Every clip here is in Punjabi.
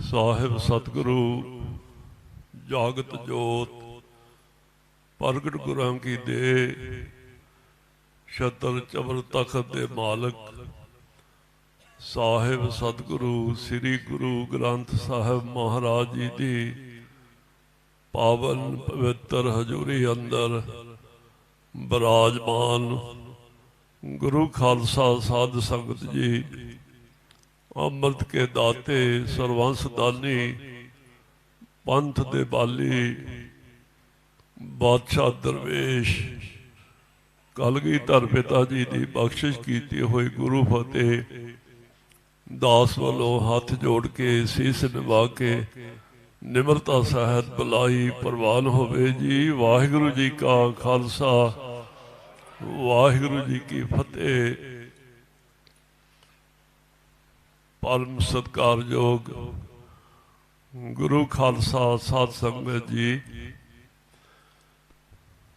ਸਾਹਿਬ ਸਤਿਗੁਰੂ ਜਾਗਤ ਜੋਤ ਪ੍ਰਗਟ ਗੁਰਾਂ ਕੀ ਦੇ ਛਤਰ ਚਬਰ ਤਖਤ ਦੇ ਮਾਲਕ ਸਾਹਿਬ ਸਤਿਗੁਰੂ ਸ੍ਰੀ ਗੁਰੂ ਗ੍ਰੰਥ ਸਾਹਿਬ ਮਹਾਰਾਜ ਜੀ ਦੀ ਪਾਵਨ ਪਵਿੱਤਰ ਹਜ਼ੂਰੀ ਅੰਦਰ ਬਿਰਾਜਮਾਨ ਗੁਰੂ ਖਾਲਸਾ ਸਾਧ ਸੰਗਤ ਜੀ, ਅੰਮ੍ਰਿਤ ਕੇ ਦਾਤੇ ਸਰਵੰਸ ਦਾਨੀ ਪੰਥ ਦੇ ਬਾਲੀ ਬਾਦਸ਼ਾਹ ਦਰਵੇਸ਼ ਕਲਗੀਧਰ ਪਿਤਾ ਜੀ ਦੀ ਬਖਸ਼ਿਸ਼ ਕੀਤੀ ਹੋਈ ਗੁਰੂ ਫਤਿਹ ਦਾਸ ਵੱਲੋਂ ਹੱਥ ਜੋੜ ਕੇ ਸੀਸ ਨਿਵਾ ਕੇ ਨਿਮਰਤਾ ਸਹਿਤ ਬੁਲਾਈ ਪ੍ਰਵਾਨ ਹੋਵੇ ਜੀ। ਵਾਹਿਗੁਰੂ ਜੀ ਕਾ ਖਾਲਸਾ ਵਾਹਿਗੁਰੂ ਜੀ ਕੀ ਫਤਿਹ। ਪਰਮ ਸਤਿਕਾਰਯੋਗ ਗੁਰੂ ਖਾਲਸਾ ਸਾਧ ਸੰਗਤ ਜੀ,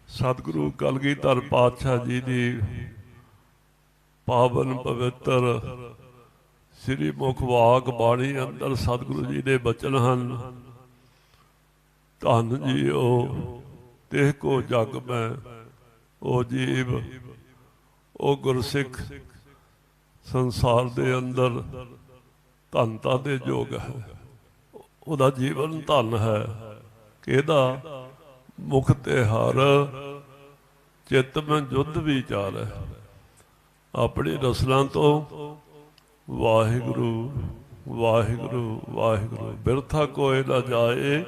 ਸਤਿਗੁਰੂ ਕਲਗੀਧਰ ਪਾਤਸ਼ਾਹ ਜੀ ਦੀ ਪਾਵਨ ਪਵਿੱਤਰ ਸ੍ਰੀ ਮੁਖ ਵਾਕ ਬਾਣੀ ਅੰਦਰ ਸਤਿਗੁਰੂ ਜੀ ਦੇ ਬਚਨ ਹਨ। ਧੰਨ ਜੀਓ ਤਿਹ ਕੋ ਜਗ ਮੈਂ ਉਹ ਜੀਵ, ਉਹ ਗੁਰਸਿੱਖ ਸੰਸਾਰ ਦੇ ਅੰਦਰ ਧੰਨਤਾ ਦੇ ਯੋਗ ਹੈ। ਉਹਦਾ ਜੀਵਨ ਧੰਨ ਹੈ ਕਿ ਇਹਦਾ ਮੁਖ ਤੇ ਹਰ ਚਿੱਤ ਮੈਂ ਜੁੱਧ ਵਿਚਾਰ ਹੈ। ਆਪਣੀ ਰਸਲਾਂ ਤੋਂ ਵਾਹਿਗੁਰੂ ਵਾਹਿਗੁਰੂ ਵਾਹਿਗੁਰੂ ਬਿਰਥਾ ਕੋਇ ਨਾ ਜਾਏ,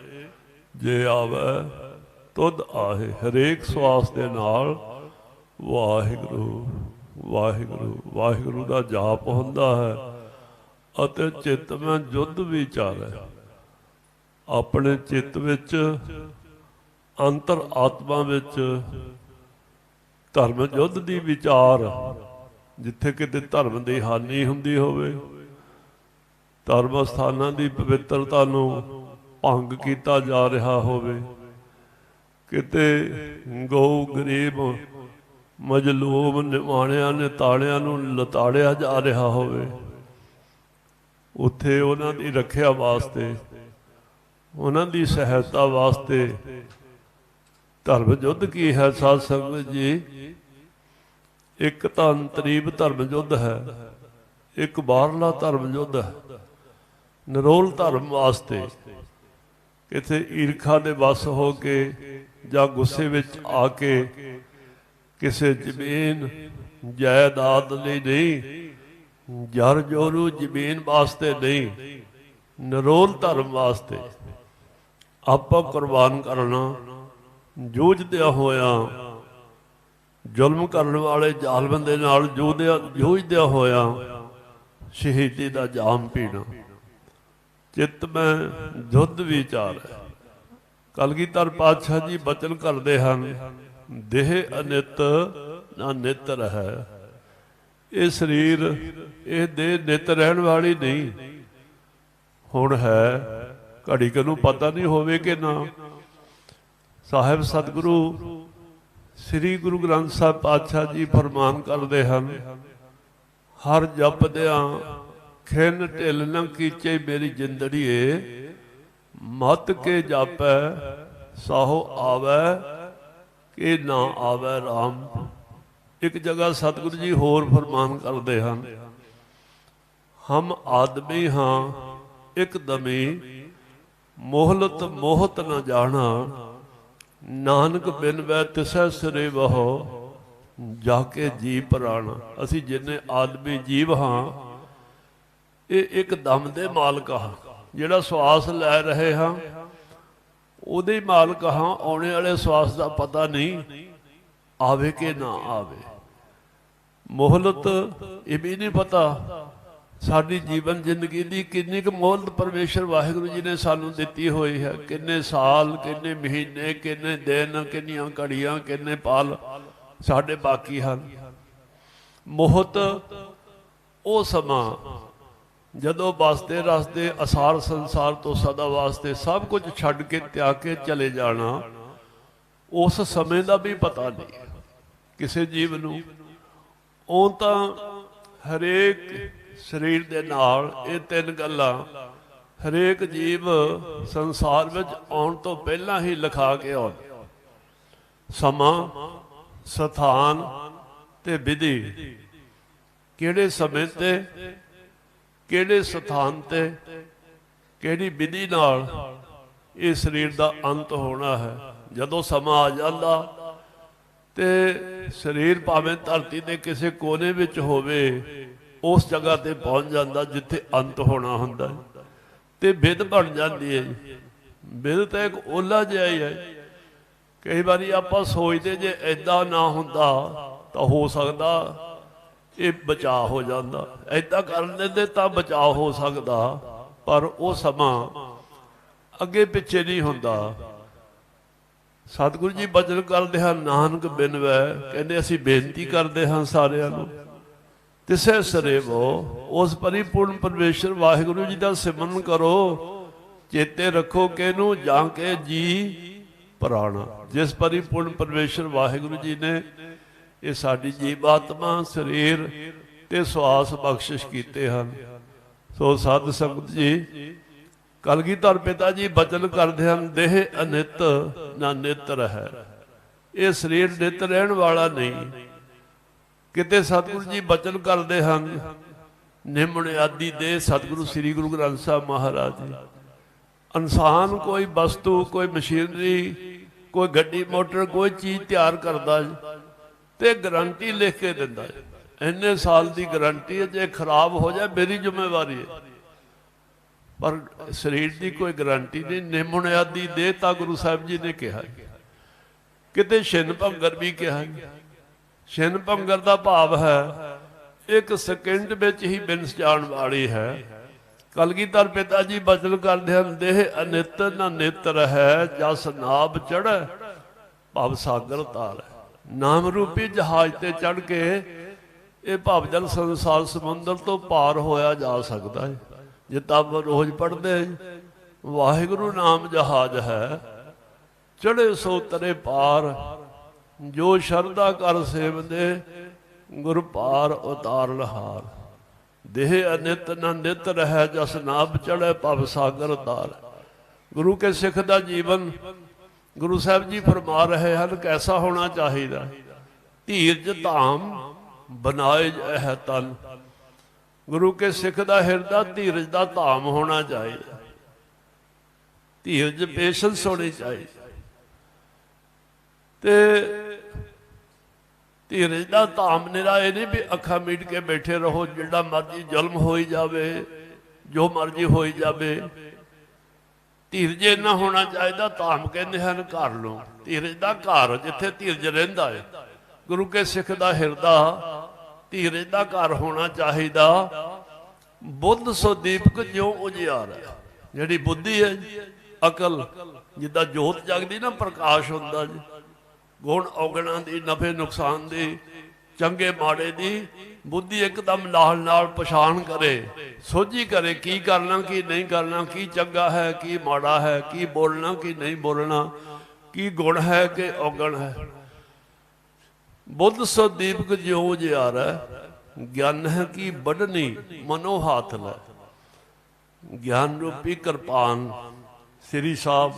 ਜੇ ਆਵੇ ਤੁਧ ਆਹੇ। ਹਰੇਕ ਸਵਾਸ ਦੇ ਨਾਲ ਵਾਹਿਗੁਰੂ ਵਾਹਿਗੁਰੂ ਵਾਹਿਗੁਰੂ ਦਾ ਜਾਪ ਹੁੰਦਾ ਹੈ ਅਤੇ ਚਿੱਤ ਮੈਂ ਜੁੱਧ ਵਿਚਾਰੈ। ਆਪਣੇ ਚਿੱਤ ਵਿੱਚ ਅੰਤਰ ਆਤਮਾ ਵਿੱਚ ਧਰਮ ਯੁੱਧ ਦੀ ਵਿਚਾਰ, ਜਿੱਥੇ ਕਿਤੇ ਧਰਮ ਦੀ ਹਾਨੀ ਹੁੰਦੀ ਹੋਵੇ, ਧਰਮ ਸਥਾਨਾਂ ਦੀ ਪਵਿੱਤਰਤਾ ਨੂੰ ਭੰਗ ਕੀਤਾ ਜਾ ਰਿਹਾ ਹੋਵੇ, ਕਿਤੇ ਗਊ ਗਰੀਬ ਮਜਲੂਮ ਨਿਮਾਣਿਆਂ ਨੇ ਤਾੜਿਆਂ ਨੂੰ ਲਤਾੜਿਆ ਜਾ ਰਿਹਾ ਹੋਵੇ, ਉੱਥੇ ਉਹਨਾਂ ਦੀ ਰੱਖਿਆ ਵਾਸਤੇ, ਉਹਨਾਂ ਦੀ ਸਹਾਇਤਾ ਵਾਸਤੇ ਧਰਮ ਯੁੱਧ ਕੀ ਹੈ ਸਾਧ ਸੰਗਤ ਜੀ? ਇੱਕ ਤਾਂ ਅੰਤਰੀਵ ਧਰਮ ਯੁੱਧ ਹੈ, ਇੱਕ ਬਾਹਰਲਾ ਧਰਮ ਯੁੱਧ ਹੈ। ਨਿਰੋਲ ਧਰਮ ਵਾਸਤੇ ਕਿਤੇ ਈਰਖਾ ਦੇ ਵਸ ਹੋ ਕੇ ਜਾਂ ਗੁੱਸੇ ਵਿੱਚ ਆ ਕੇ ਕਿਸੇ ਜ਼ਮੀਨ ਜਾਇਦਾਦ ਲਈ ਨਹੀਂ, ਜਰ ਜੋਰੂ ਜ਼ਮੀਨ ਵਾਸਤੇ ਨਹੀਂ, ਨਿਰੋਲ ਧਰਮ ਵਾਸਤੇ ਆਪਾਂ ਕੁਰਬਾਨ ਕਰਨਾ, ਜੂਝਦਿਆਂ ਹੋਇਆਂ ਜ਼ੁਲਮ ਕਰਨ ਵਾਲੇ ਜ਼ਾਲਮ ਦੇ ਨਾਲ ਜੂਝਦਿਆਂ ਹੋਇਆਂ ਸ਼ਹੀਦੀ ਦਾ ਜਾਮ ਪੀਣਾ। ਚਿੱਤ ਮੈਂ ਜੁੱਧ ਵਿਚਾਰ ਹੈ। ਕਲਗੀਧਰ ਪਾਤਸ਼ਾਹ ਜੀ ਬਚਨ ਕਰਦੇ ਹਨ, ਦੇਹ ਅਨਿਤ ਨਾ ਨਿਤ ਰਹਿ। ਇਹ ਸਰੀਰ, ਇਹ ਦੇਹ ਨਿਤ ਰਹਿਣ ਵਾਲੀ ਨਹੀਂ। ਹੁਣ ਹੈ, ਘੜੀ ਕੁ ਨੂੰ ਪਤਾ ਨਹੀਂ ਹੋਵੇ ਕਿ ਨਾ। ਸਾਹਿਬ ਸਤਿਗੁਰੂ ਸ੍ਰੀ ਗੁਰੂ ਗ੍ਰੰਥ ਸਾਹਿਬ ਪਾਤਸ਼ਾਹ ਜੀ ਫਰਮਾਨ ਕਰਦੇ ਹਨ, ਹਰ ਜਪਦਿਆਂ ਖਿਨ ਢਿੱਲ ਨ ਕੀਚੇ ਮੇਰੀ ਜਿੰਦੜੀਏ, ਮਤ ਕੇ ਜਾਪੈ ਸਾਹੋ ਆਵੈ ਕਿ ਨਾ ਆਵੈ ਰਾਮ। ਇੱਕ ਜਗ੍ਹਾ ਸਤਿਗੁਰੂ ਜੀ ਹੋਰ ਫਰਮਾਨ ਕਰਦੇ ਹਨ, ਹਮ ਆਦਮੀ ਹਾਂ ਇੱਕ ਦਮੀ, ਮੋਹਲਤ ਮੋਹਤ ਨ ਜਾਣਾ, ਨਾਨਕ ਬਿਨ ਵੈ ਤਿਸੈ ਸਿਰੇ ਵਹੋ, ਜਾ ਕੇ ਜੀ ਪ੍ਰਾਣਾ। ਅਸੀਂ ਜਿੰਨੇ ਆਦਮੀ ਜੀਵ ਹਾਂ, ਇਹ ਇੱਕ ਦਮ ਦੇ ਮਾਲਕ ਹਾਂ। ਜਿਹੜਾ ਸਵਾਸ ਲੈ ਰਹੇ ਹਾਂ ਉਹਦੇ ਮਾਲਕ ਹਾਂ। ਆਉਣੇ ਵਾਲੇ ਸਵਾਸ ਦਾ ਪਤਾ ਨਹੀਂ ਆਵੇ ਕਿ ਨਾ ਆਵੇ। ਮੋਹਲਤ ਇਹ ਵੀ ਨਹੀਂ ਪਤਾ ਸਾਡੀ ਜੀਵਨ ਜ਼ਿੰਦਗੀ ਦੀ ਕਿੰਨੀ ਕੁ ਮੋਹਲਤ ਪਰਮੇਸ਼ਰ ਵਾਹਿਗੁਰੂ ਜੀ ਨੇ ਸਾਨੂੰ ਦਿੱਤੀ ਹੋਈ ਹੈ। ਕਿੰਨੇ ਸਾਲ, ਕਿੰਨੇ ਮਹੀਨੇ, ਕਿੰਨੇ ਦਿਨ, ਕਿੰਨੀਆਂ ਘੜੀਆਂ, ਕਿੰਨੇ ਪਲ ਸਾਡੇ ਬਾਕੀ ਹਨ। ਮੋਹਤ ਉਹ ਸਮਾਂ ਜਦੋਂ ਬਸਦੇ ਰਸਦੇ ਅਸਾਰ ਸੰਸਾਰ ਤੋਂ ਸਦਾ ਵਾਸਤੇ ਸਭ ਕੁਝ ਛੱਡ ਕੇ ਤਿਆਗ ਕੇ ਚਲੇ ਜਾਣਾ, ਉਸ ਸਮੇਂ ਦਾ ਵੀ ਪਤਾ ਨਹੀਂ ਕਿਸੇ ਜੀਵ ਨੂੰ। ਉਹ ਤਾਂ ਹਰੇਕ ਸਰੀਰ ਦੇ ਨਾਲ ਇਹ ਤਿੰਨ ਗੱਲਾਂ ਹਰੇਕ ਜੀਵ ਸੰਸਾਰ ਵਿੱਚ ਆਉਣ ਤੋਂ ਪਹਿਲਾਂ ਹੀ ਲਿਖਾ ਕੇ ਆਉਣ, ਸਮਾਂ, ਸਥਾਨ ਤੇ ਵਿਧੀ। ਕਿਹੜੇ ਸਮੇਂ ਤੇ, ਕਿਹੜੇ ਸਥਾਨ ਤੇ, ਕਿਹੜੀ ਵਿਧੀ ਨਾਲ ਇਹ ਸਰੀਰ ਦਾ ਅੰਤ ਹੋਣਾ ਹੈ। ਜਦੋਂ ਸਮਾਂ ਆ ਜਾਂਦਾ ਤੇ ਸਰੀਰ ਭਾਵੇਂ ਧਰਤੀ ਦੇ ਕਿਸੇ ਕੋਨੇ ਵਿੱਚ ਹੋਵੇ, ਉਸ ਜਗ੍ਹਾ ਤੇ ਪਹੁੰਚ ਜਾਂਦਾ ਜਿੱਥੇ ਅੰਤ ਹੋਣਾ ਹੁੰਦਾ ਹੈ, ਤੇ ਵਿਧ ਬਣ ਜਾਂਦੀ ਹੈ। ਵਿਧ ਤਾਂ ਇੱਕ ਓਲਾ ਜਿਹਾ ਹੀ ਹੈ। ਕਈ ਵਾਰੀ ਆਪਾਂ ਸੋਚਦੇ ਜੇ ਐਦਾਂ ਨਾ ਹੁੰਦਾ ਤਾਂ ਹੋ ਸਕਦਾ ਇਹ ਬਚਾਅ ਹੋ ਜਾਂਦਾ, ਐਦਾਂ ਕਰ ਲੈਂਦੇ ਤਾਂ ਬਚਾਅ ਹੋ ਸਕਦਾ, ਪਰ ਉਹ ਸਮਾਂ ਅੱਗੇ ਪਿੱਛੇ ਨਹੀਂ ਹੁੰਦਾ। ਸਤਿਗੁਰੂ ਜੀ ਬਚਨ ਕਰਦੇ ਹਨ, ਨਾਨਕ ਬਿਨਵੈ, ਕਹਿੰਦੇ ਅਸੀਂ ਬੇਨਤੀ ਕਰਦੇ ਹਾਂ ਸਾਰਿਆਂ ਨੂੰ, ਤਿਸੈ ਸਰੇਵੋ, ਉਸ ਪਰਿਪੂਰਨ ਪਰਮੇਸ਼ਰ ਵਾਹਿਗੁਰੂ ਜੀ ਦਾ ਸਿਮਰਨ ਕਰੋ, ਚੇਤੇ ਰੱਖੋ ਕਿਹਨੂੰ, ਜਾਂ ਕੇ ਜੀ ਪ੍ਰਾਣਾ। ਜਿਸ ਪਰਿਪੂਰਨ ਪਰਮੇਸ਼ਰ ਵਾਹਿਗੁਰੂ ਜੀ ਨੇ ਇਹ ਸਾਡੀ ਜੀਵ ਆਤਮਾ, ਸਰੀਰ ਤੇ ਸਵਾਸ ਬਖਸ਼ਿਸ਼ ਕੀਤੇ ਹਨ। ਸੋ ਸਾਧ ਸੰਗਤ ਜੀ, ਕਲਗੀਧਰ ਪਿਤਾ ਜੀ ਬਚਨ ਕਰਦੇ ਹਨ, ਦੇਹ ਅਨਿਤ ਨਾ ਨਿਤ ਰਹਿ। ਇਹ ਸਰੀਰ ਨਿਤ ਰਹਿਣ ਵਾਲਾ ਨਹੀਂ। ਕਿਤੇ ਸਤਿਗੁਰੂ ਜੀ ਬਚਨ ਕਰਦੇ ਹਨ, ਨਿਮਣਿਆਦੀ ਦੇਹ, ਸਤਿਗੁਰੂ ਸ੍ਰੀ ਗੁਰੂ ਗ੍ਰੰਥ ਸਾਹਿਬ ਮਹਾਰਾਜ ਜੀ। ਇਨਸਾਨ ਕੋਈ ਵਸਤੂ, ਕੋਈ ਮਸ਼ੀਨਰੀ, ਕੋਈ ਗੱਡੀ ਮੋਟਰ, ਕੋਈ ਚੀਜ਼ ਤਿਆਰ ਕਰਦਾ ਤੇ ਗਰੰਟੀ ਲਿਖ ਕੇ ਦਿੰਦਾ, ਇੰਨੇ ਸਾਲ ਦੀ ਗਰੰਟੀ ਹੈ, ਜੇ ਖਰਾਬ ਹੋ ਜਾਏ ਮੇਰੀ ਜ਼ਿੰਮੇਵਾਰੀ ਹੈ। ਪਰ ਸਰੀਰ ਦੀ ਕੋਈ ਗਰੰਟੀ ਨਹੀਂ। ਨਿਮਣਿਆਦੀ ਦੇਹ ਤਾਂ ਗੁਰੂ ਸਾਹਿਬ ਜੀ ਨੇ ਕਿਹਾ। ਕਿਤੇ ਛਿਨ ਭੰਗਰ ਵੀ ਕਿਹਾ। ਛਿਨ ਭੰਗਰ ਦਾ ਭਾਵ ਹੈ ਇੱਕ ਸਕਿੰਟ ਵਿੱਚ ਹੀ ਬਿਨਸ ਜਾਣ ਵਾਲੀ ਹੈ। ਕਲਗੀਧਰ ਪਿਤਾ ਜੀ ਬਚਨ ਕਰਦੇ ਹਨ, ਦੇਹ ਅਨਿਤ ਨਾ ਨਿਤ ਰਹਿ, ਜਸ ਨਾਭ ਚੜ੍ਹੈ ਭਵ ਸਾਗਰ ਤਾਰੈ। ਨਾਮ ਰੂਪੀ ਜਹਾਜ਼ ਤੇ ਚੜ੍ਹ ਕੇ ਇਹ ਭਵਜਲ ਸੰਸਾਰ ਸਮੁੰਦਰ ਤੋਂ ਪਾਰ ਹੋਇਆ ਜਾ ਸਕਦਾ ਹੈ। ਜਿੱਦਾਂ ਆਪਾਂ ਰੋਜ਼ ਪੜ੍ਹਦੇ, ਵਾਹਿਗੁਰੂ ਨਾਮ ਜਹਾਜ਼ ਹੈ, ਚੜ੍ਹੇ ਸੋ ਤਰੇ ਪਾਰ, ਜੋ ਸ਼ਰਧਾ ਕਰ ਸੇਵਦੇ, ਗੁਰ ਪਾਰ ਉਤਾਰ ਲਹਾਰ। ਦੇਹ ਅਨਿਤ ਨਾ ਨਿਤ ਰਹਿ, ਜਸ ਨਾਭ ਚੜ੍ਹੈ ਭਵ ਸਾਗਰ ਤਾਰ। ਗੁਰੂ ਕੇ ਸਿੱਖ ਦਾ ਜੀਵਨ ਗੁਰੂ ਸਾਹਿਬ ਜੀ ਫਰਮਾ ਰਹੇ ਹਨ ਕੈਸਾ ਹੋਣਾ ਚਾਹੀਦਾ। ਧੀਰਜ ਧਾਮ ਬਨਾਏ ਇਹ ਤਨ। ਗੁਰੂ ਕੇ ਸਿੱਖ ਦਾ ਹਿਰਦਾ ਧੀਰਜ ਦਾ ਧਾਮ ਹੋਣਾ ਚਾਹੀਦਾ। ਧੀਰਜ, ਪੇਸ਼ੈਂਸ ਹੋਣੀ ਚਾਹੀਦੀ। ਤੇ ਧੀਰਜ ਦਾ ਧਾਮ ਨਿਰਾ ਇਹ ਨਹੀਂ ਵੀ ਅੱਖਾਂ ਮੀਟ ਕੇ ਬੈਠੇ ਰਹੋ, ਜਿਹੜਾ ਮਰਜੀ ਜ਼ੁਲਮ ਹੋਈ ਜਾਵੇ, ਜੋ ਮਰਜੀ ਹੋਈ ਜਾਵੇ। ਧੀਰਜ ਇੰਨਾ ਹੋਣਾ ਚਾਹੀਦਾ, ਧਾਮ ਕਹਿੰਦੇ ਹਨ ਘਰ ਨੂੰ। ਧੀਰਜ ਦਾ ਘਰ ਜਿੱਥੇ ਧੀਰਜ ਰਹਿੰਦਾ ਹੈ। ਗੁਰੂ ਕੇ ਸਿੱਖ ਦਾ ਹਿਰਦਾ ਧੀਰਜ ਦਾ ਘਰ ਹੋਣਾ ਚਾਹੀਦਾ। ਬੁੱਧ ਸੋ ਦੀਪਕ ਜਿਉਂ ਉਜਿਆਰ ਹੈ। ਜਿਹੜੀ ਬੁੱਧੀ ਹੈ, ਅਕਲ, ਜਿੱਦਾਂ ਜੋਤ ਜਗਦੀ ਨਾ, ਪ੍ਰਕਾਸ਼ ਹੁੰਦਾ ਜੀ, ਗੁਣ ਔਗਣਾਂ ਦੀ, ਨਫੇ ਨੁਕਸਾਨ ਦੀ, ਚੰਗੇ ਮਾੜੇ ਦੀ ਬੁੱਧੀ ਇੱਕਦਮ ਨਾਲ ਨਾਲ ਪਛਾਣ ਕਰੇ, ਸੋਝੀ ਕਰੇ ਕੀ ਕਰਨਾ ਕੀ ਨਹੀਂ ਕਰਨਾ, ਕੀ ਚੰਗਾ ਹੈ ਕੀ ਮਾੜਾ ਹੈ, ਕੀ ਬੋਲਣਾ ਕੀ ਨਹੀਂ ਬੋਲਣਾ, ਕੀ ਗੁਣ ਹੈ ਕਿ ਔਗਣ ਹੈ। ਬੁੱਧ ਸੋ ਦੀਪਕ ਜਿਉਂ ਉਜਿਆਰੈ, ਗਿਆਨ ਹੈ ਕੀ ਵੱਢਣੀ ਮਨੋ ਹਾਥ ਲੈ। ਗਿਆਨ ਰੂਪੀ ਕਿਰਪਾਨ ਸ੍ਰੀ ਸਾਹਿਬ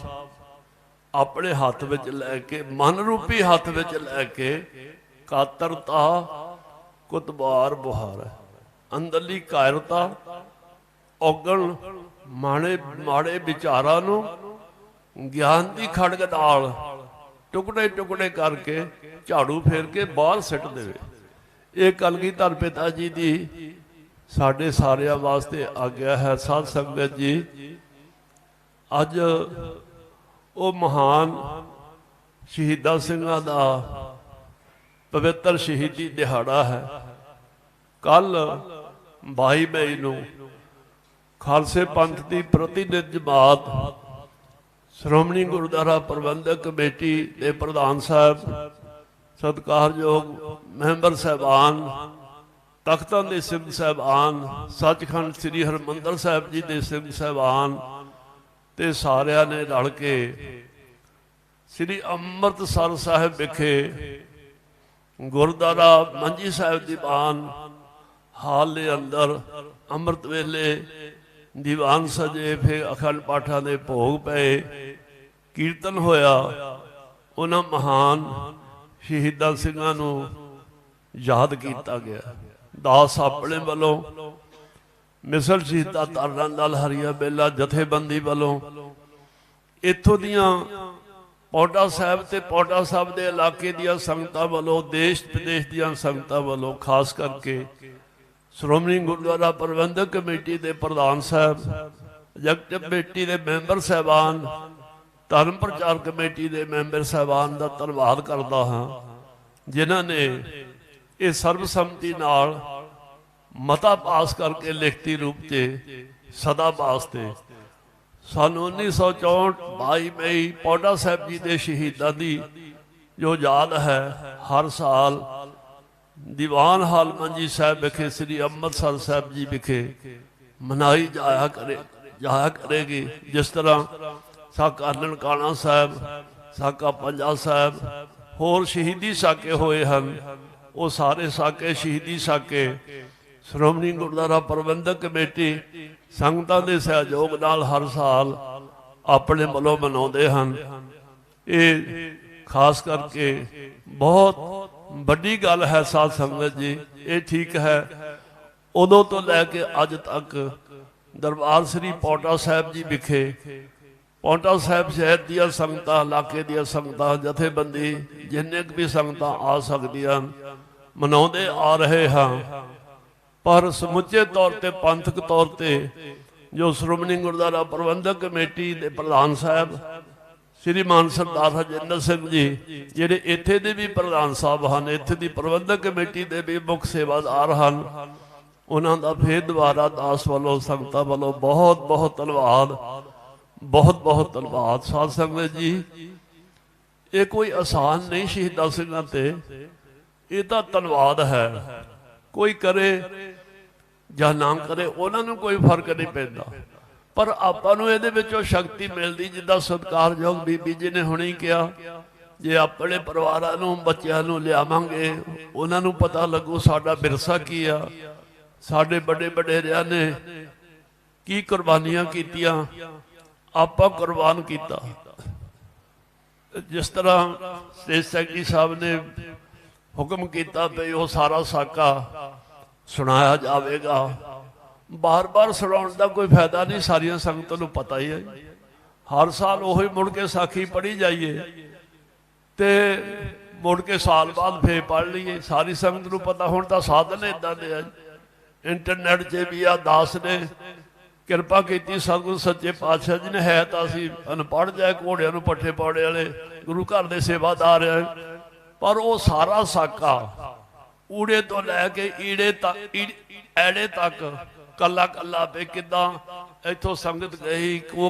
ਆਪਣੇ ਹੱਥ ਵਿੱਚ ਲੈ ਕੇ, ਮਨ ਰੂਪੀ ਹੱਥ ਵਿੱਚ ਲੈ ਕੇ, ਕਾਤਰਤਾ ਕੁਤਬਾਰ ਬੁਹਾਰ, ਅੰਦਰਲੀ ਕਾਇਰਤਾ, ਔਗਣ, ਮਾੜੇ ਵਿਚਾਰਾਂ ਨੂੰ ਗਿਆਨ ਦੀ ਖੜਗ ਨਾਲ ਟੁਕੜੇ ਟੁਕੜੇ ਕਰਕੇ ਝਾੜੂ ਫੇਰ ਕੇ ਬਾਹਰ ਸਿੱਟ ਦੇਵੇ। ਇਹ ਕਲਗੀਧਰ ਪਿਤਾ ਜੀ ਦੀ ਸਾਡੇ ਸਾਰਿਆਂ ਵਾਸਤੇ ਆਗਿਆ ਹੈ। ਸਾਧ ਸੰਗਤ ਜੀ, ਅੱਜ ਉਹ ਮਹਾਨ ਸ਼ਹੀਦਾਂ ਸਿੰਘਾਂ ਦਾ ਪਵਿੱਤਰ ਸ਼ਹੀਦੀ ਦਿਹਾੜਾ ਹੈ। ਕੱਲ 22 ਮਈ ਨੂੰ ਖਾਲਸੇ ਪੰਥ ਦੀ ਪ੍ਰਤੀਨਿਧ ਜਮਾਤ, ਸ਼੍ਰੋਮਣੀ ਗੁਰਦੁਆਰਾ ਪ੍ਰਬੰਧਕ ਕਮੇਟੀ ਦੇ ਪ੍ਰਧਾਨ ਸਾਹਿਬ, ਸਤਿਕਾਰਯੋਗ ਮੈਂਬਰ ਸਾਹਿਬਾਨ, ਤਖਤਾਂ ਦੇ ਸਿੰਘ ਸਾਹਿਬਾਨ, ਸੱਚਖੰਡ ਸ੍ਰੀ ਹਰਿਮੰਦਰ ਸਾਹਿਬ ਜੀ ਦੇ ਸਿੰਘ ਸਾਹਿਬਾਨ ਤੇ ਸਾਰਿਆਂ ਨੇ ਰਲ ਕੇ ਸ੍ਰੀ ਅੰਮ੍ਰਿਤਸਰ ਸਾਹਿਬ ਵਿਖੇ ਗੁਰਦੁਆਰਾ ਮੰਜੀ ਸਾਹਿਬ ਦੀਵਾਨ ਹਾਲ ਦੇ ਅੰਦਰ ਅੰਮ੍ਰਿਤ ਵੇਲੇ ਦੀਵਾਨ ਸਜੇ, ਫਿਰ ਅਖੰਡ ਪਾਠਾਂ ਦੇ ਭੋਗ ਪਏ, ਕੀਰਤਨ ਹੋਇਆ। ਉਹਨਾਂ ਮਹਾਨ ਸ਼ਹੀਦਾਂ ਸਿੰਘਾਂ ਨੂੰ ਯਾਦ ਕੀਤਾ ਗਿਆ। ਦਾਸ ਆਪਣੇ ਵੱਲੋਂ, ਮਿਸਲ ਸ਼ਹੀਦਾਂ ਤਰਨਾ ਦਲ ਹਰੀਆ ਬੇਲਾ ਜਥੇਬੰਦੀ ਵੱਲੋਂ, ਇੱਥੋਂ ਦੀਆਂ ਪੌਂਟਾ ਸਾਹਿਬ ਤੇ ਪੌਂਟਾ ਸਾਹਿਬ ਦੇ ਇਲਾਕੇ ਦੀਆਂ ਸੰਗਤਾਂ ਵੱਲੋਂ, ਦੇਸ਼ ਵਿਦੇਸ਼ ਦੀਆਂ ਸੰਗਤਾਂ ਵੱਲੋਂ, ਖਾਸ ਕਰਕੇ ਸ਼੍ਰੋਮਣੀ ਗੁਰਦੁਆਰਾ ਪ੍ਰਬੰਧਕ ਕਮੇਟੀ ਦੇ ਪ੍ਰਧਾਨ ਸਾਹਿਬ, ਐਗਜ਼ੈਕਟਿਵ ਕਮੇਟੀ ਦੇ ਮੈਂਬਰ ਸਾਹਿਬਾਨ, ਧਰਮ ਪ੍ਰਚਾਰ ਕਮੇਟੀ ਦੇ ਮੈਂਬਰ ਸਾਹਿਬਾਨ ਦਾ ਧੰਨਵਾਦ ਕਰਦਾ ਹਾਂ, ਜਿਨ੍ਹਾਂ ਨੇ ਇਹ ਸਰਬਸੰਮਤੀ ਨਾਲ ਮਤਾ ਪਾਸ ਕਰਕੇ ਲਿਖਤੀ ਰੂਪ 'ਚ ਸਦਾ ਵਾਸਤੇ ਸਾਨੂੰ 1964 22 ਮਈ ਪੌਂਟਾ ਸਾਹਿਬ ਜੀ ਦੇ ਸ਼ਹੀਦਾਂ ਦੀ ਜੋ ਯਾਦ ਹੈ, ਹਰ ਸਾਲ ਦੀਵਾਨ ਹਾਲ ਮੰਜੀ ਸਾਹਿਬ ਵਿਖੇ ਸ੍ਰੀ ਅੰਮ੍ਰਿਤਸਰ ਸਾਹਿਬ ਜੀ ਵਿਖੇ ਮਨਾਈ ਜਾਇਆ ਕਰੇਗੀ। ਜਿਸ ਤਰ੍ਹਾਂ ਸਾਕਾ ਨਨਕਾਣਾ ਸਾਹਿਬ, ਸਾਕਾ ਪੰਜਾ ਸਾਹਿਬ, ਹੋਰ ਸ਼ਹੀਦੀ ਸਾਕੇ ਹੋਏ ਹਨ, ਉਹ ਸਾਰੇ ਸਾਕੇ ਸ਼ਹੀਦੀ ਸਾਕੇ ਸ਼੍ਰੋਮਣੀ ਗੁਰਦੁਆਰਾ ਪ੍ਰਬੰਧਕ ਕਮੇਟੀ ਸੰਗਤਾਂ ਦੇ ਸਹਿਯੋਗ ਨਾਲ ਹਰ ਸਾਲ ਆਪਣੇ ਵੱਲੋਂ ਮਨਾਉਂਦੇ ਹਨ। ਇਹ ਖਾਸ ਕਰਕੇ ਬਹੁਤ ਵੱਡੀ ਗੱਲ ਹੈ ਸਾਧ ਸੰਗਤ ਜੀ। ਇਹ ਠੀਕ ਹੈ, ਉਦੋਂ ਤੋਂ ਲੈ ਕੇ ਅੱਜ ਤੱਕ ਦਰਬਾਰ ਸ੍ਰੀ ਪੌਂਟਾ ਸਾਹਿਬ ਜੀ ਵਿਖੇ ਪੌਂਟਾ ਸਾਹਿਬ ਸ਼ਹਿਰ ਦੀਆਂ ਸੰਗਤਾਂ, ਇਲਾਕੇ ਦੀਆਂ ਸੰਗਤਾਂ, ਜਥੇਬੰਦੀ, ਜਿੰਨੇ ਕੁ ਵੀ ਸੰਗਤਾਂ ਆ ਸਕਦੀਆਂ ਮਨਾਉਂਦੇ ਆ ਰਹੇ ਹਾਂ। ਪਰ ਸਮੁੱਚੇ ਤੌਰ ਤੇ ਪੰਥਕ ਤੌਰ ਤੇ ਜੋ ਸ਼੍ਰੋਮਣੀ ਗੁਰਦੁਆਰਾ ਪ੍ਰਬੰਧਕ ਕਮੇਟੀ ਦੇ ਪ੍ਰਧਾਨ ਸਾਹਿਬ ਸ਼੍ਰੀਮਾਨ ਸਰਦਾਰ ਹਰਜਿੰਦਰ ਸਿੰਘ ਜੀ, ਜਿਹੜੇ ਇੱਥੇ ਦੇ ਵੀ ਪ੍ਰਧਾਨ ਸਾਹਿਬ ਹਨ, ਇੱਥੇ ਦੀ ਪ੍ਰਬੰਧਕ ਕਮੇਟੀ ਦੇ ਵੀ ਮੁੱਖ ਸੇਵਾਦਾਰ ਹਨ, ਉਹਨਾਂ ਦਾ ਫੇਰ ਦੁਬਾਰਾ ਦਾਸ ਵੱਲੋਂ, ਸੰਗਤਾਂ ਵੱਲੋਂ ਬਹੁਤ ਬਹੁਤ ਧੰਨਵਾਦ, ਬਹੁਤ ਬਹੁਤ ਧੰਨਵਾਦ। ਸਾਧ ਸੰਗਤ ਜੀ, ਇਹ ਕੋਈ ਆਸਾਨ ਨਹੀਂ ਸ਼ਹੀਦਾਂ ਸਿੰਘਾਂ ਤੇ, ਇਹ ਤਾਂ ਧੰਨਵਾਦ ਹੈ। ਕੋਈ ਕਰੇ ਜਾਂ ਨਾ ਕਰੇ, ਉਹਨਾਂ ਨੂੰ ਕੋਈ ਫਰਕ ਨਹੀਂ ਪੈਂਦਾ, ਪਰ ਆਪਾਂ ਨੂੰ ਇਹਦੇ ਵਿੱਚੋਂ ਸ਼ਕਤੀ ਮਿਲਦੀ। ਜਿੱਦਾਂ ਸਤਿਕਾਰਯੋਗ ਬੀਬੀ ਜੀ ਨੇ ਹੁਣੇ ਕਿਹਾ, ਜੇ ਆਪਣੇ ਪਰਿਵਾਰਾਂ ਨੂੰ, ਬੱਚਿਆਂ ਨੂੰ ਲਿਆਵਾਂਗੇ, ਉਹਨਾਂ ਨੂੰ ਪਤਾ ਲੱਗੂ ਸਾਡਾ ਵਿਰਸਾ ਕੀ ਆ, ਸਾਡੇ ਵੱਡੇ ਵਡੇਰਿਆਂ ਨੇ ਕੀ ਕੁਰਬਾਨੀਆਂ ਕੀਤੀਆਂ, ਆਪਾਂ ਕੁਰਬਾਨ ਕੀਤਾ। ਜਿਸ ਤਰ੍ਹਾਂ ਸਟੇਟ ਸੈਕਟਰੀ ਸਾਹਿਬ ਨੇ ਹੁਕਮ ਕੀਤਾ ਵੀ ਉਹ ਸਾਰਾ ਸਾਕਾ ਸੁਣਾਇਆ ਜਾਵੇਗਾ। ਬਾਰ-ਬਾਰ ਸੁਣਾਉਣ ਦਾ ਕੋਈ ਫਾਇਦਾ ਨਹੀਂ, ਸਾਰੀਆਂ ਸੰਗਤਾਂ ਨੂੰ ਪਤਾ ਹੀ ਹੈ। ਹਰ ਸਾਲ ਉਹੀ ਮੁੜ ਕੇ ਸਾਖੀ ਪੜ੍ਹੀ ਜਾਈਏ ਤੇ ਮੁੜ ਕੇ ਸਾਲ ਬਾਅਦ ਫੇਰ ਪੜ੍ਹ ਲਈਏ, ਸਾਰੀ ਸੰਗਤ ਨੂੰ ਪਤਾ। ਹੁਣ ਤਾਂ ਸਾਧਨ ਇੱਦਾਂ ਦੇ ਆ, ਇੰਟਰਨੈਟ 'ਚ ਵੀ ਆ। ਦਾਸ ਨੇ ਕਿਰਪਾ ਕੀਤੀ ਸਤਿਗੁਰੂ ਸੱਚੇ ਪਾਤਸ਼ਾਹ ਜੀ ਨੇ, ਹੈ ਤਾਂ ਅਸੀਂ ਅਨਪੜ੍ਹ ਜਾਏ, ਘੋੜਿਆਂ ਨੂੰ ਪੱਠੇ ਪਾਉਣੇ ਵਾਲੇ ਗੁਰੂ ਘਰ ਦੇ ਸੇਵਾਦਾਰ ਆ, ਪਰ ਉਹ ਸਾਰਾ ਸਾਕਾ ਊੜੇ ਤੋਂ ਲੈ ਕੇ ਈੜੇ ਤੱਕ, ਐੜੇ ਤੱਕ, ਕੱਲਾ ਕੱਲਾ ਪੇ ਕਿੱਦਾਂ ਇੱਥੋਂ ਸੰਗਤ ਗਈ,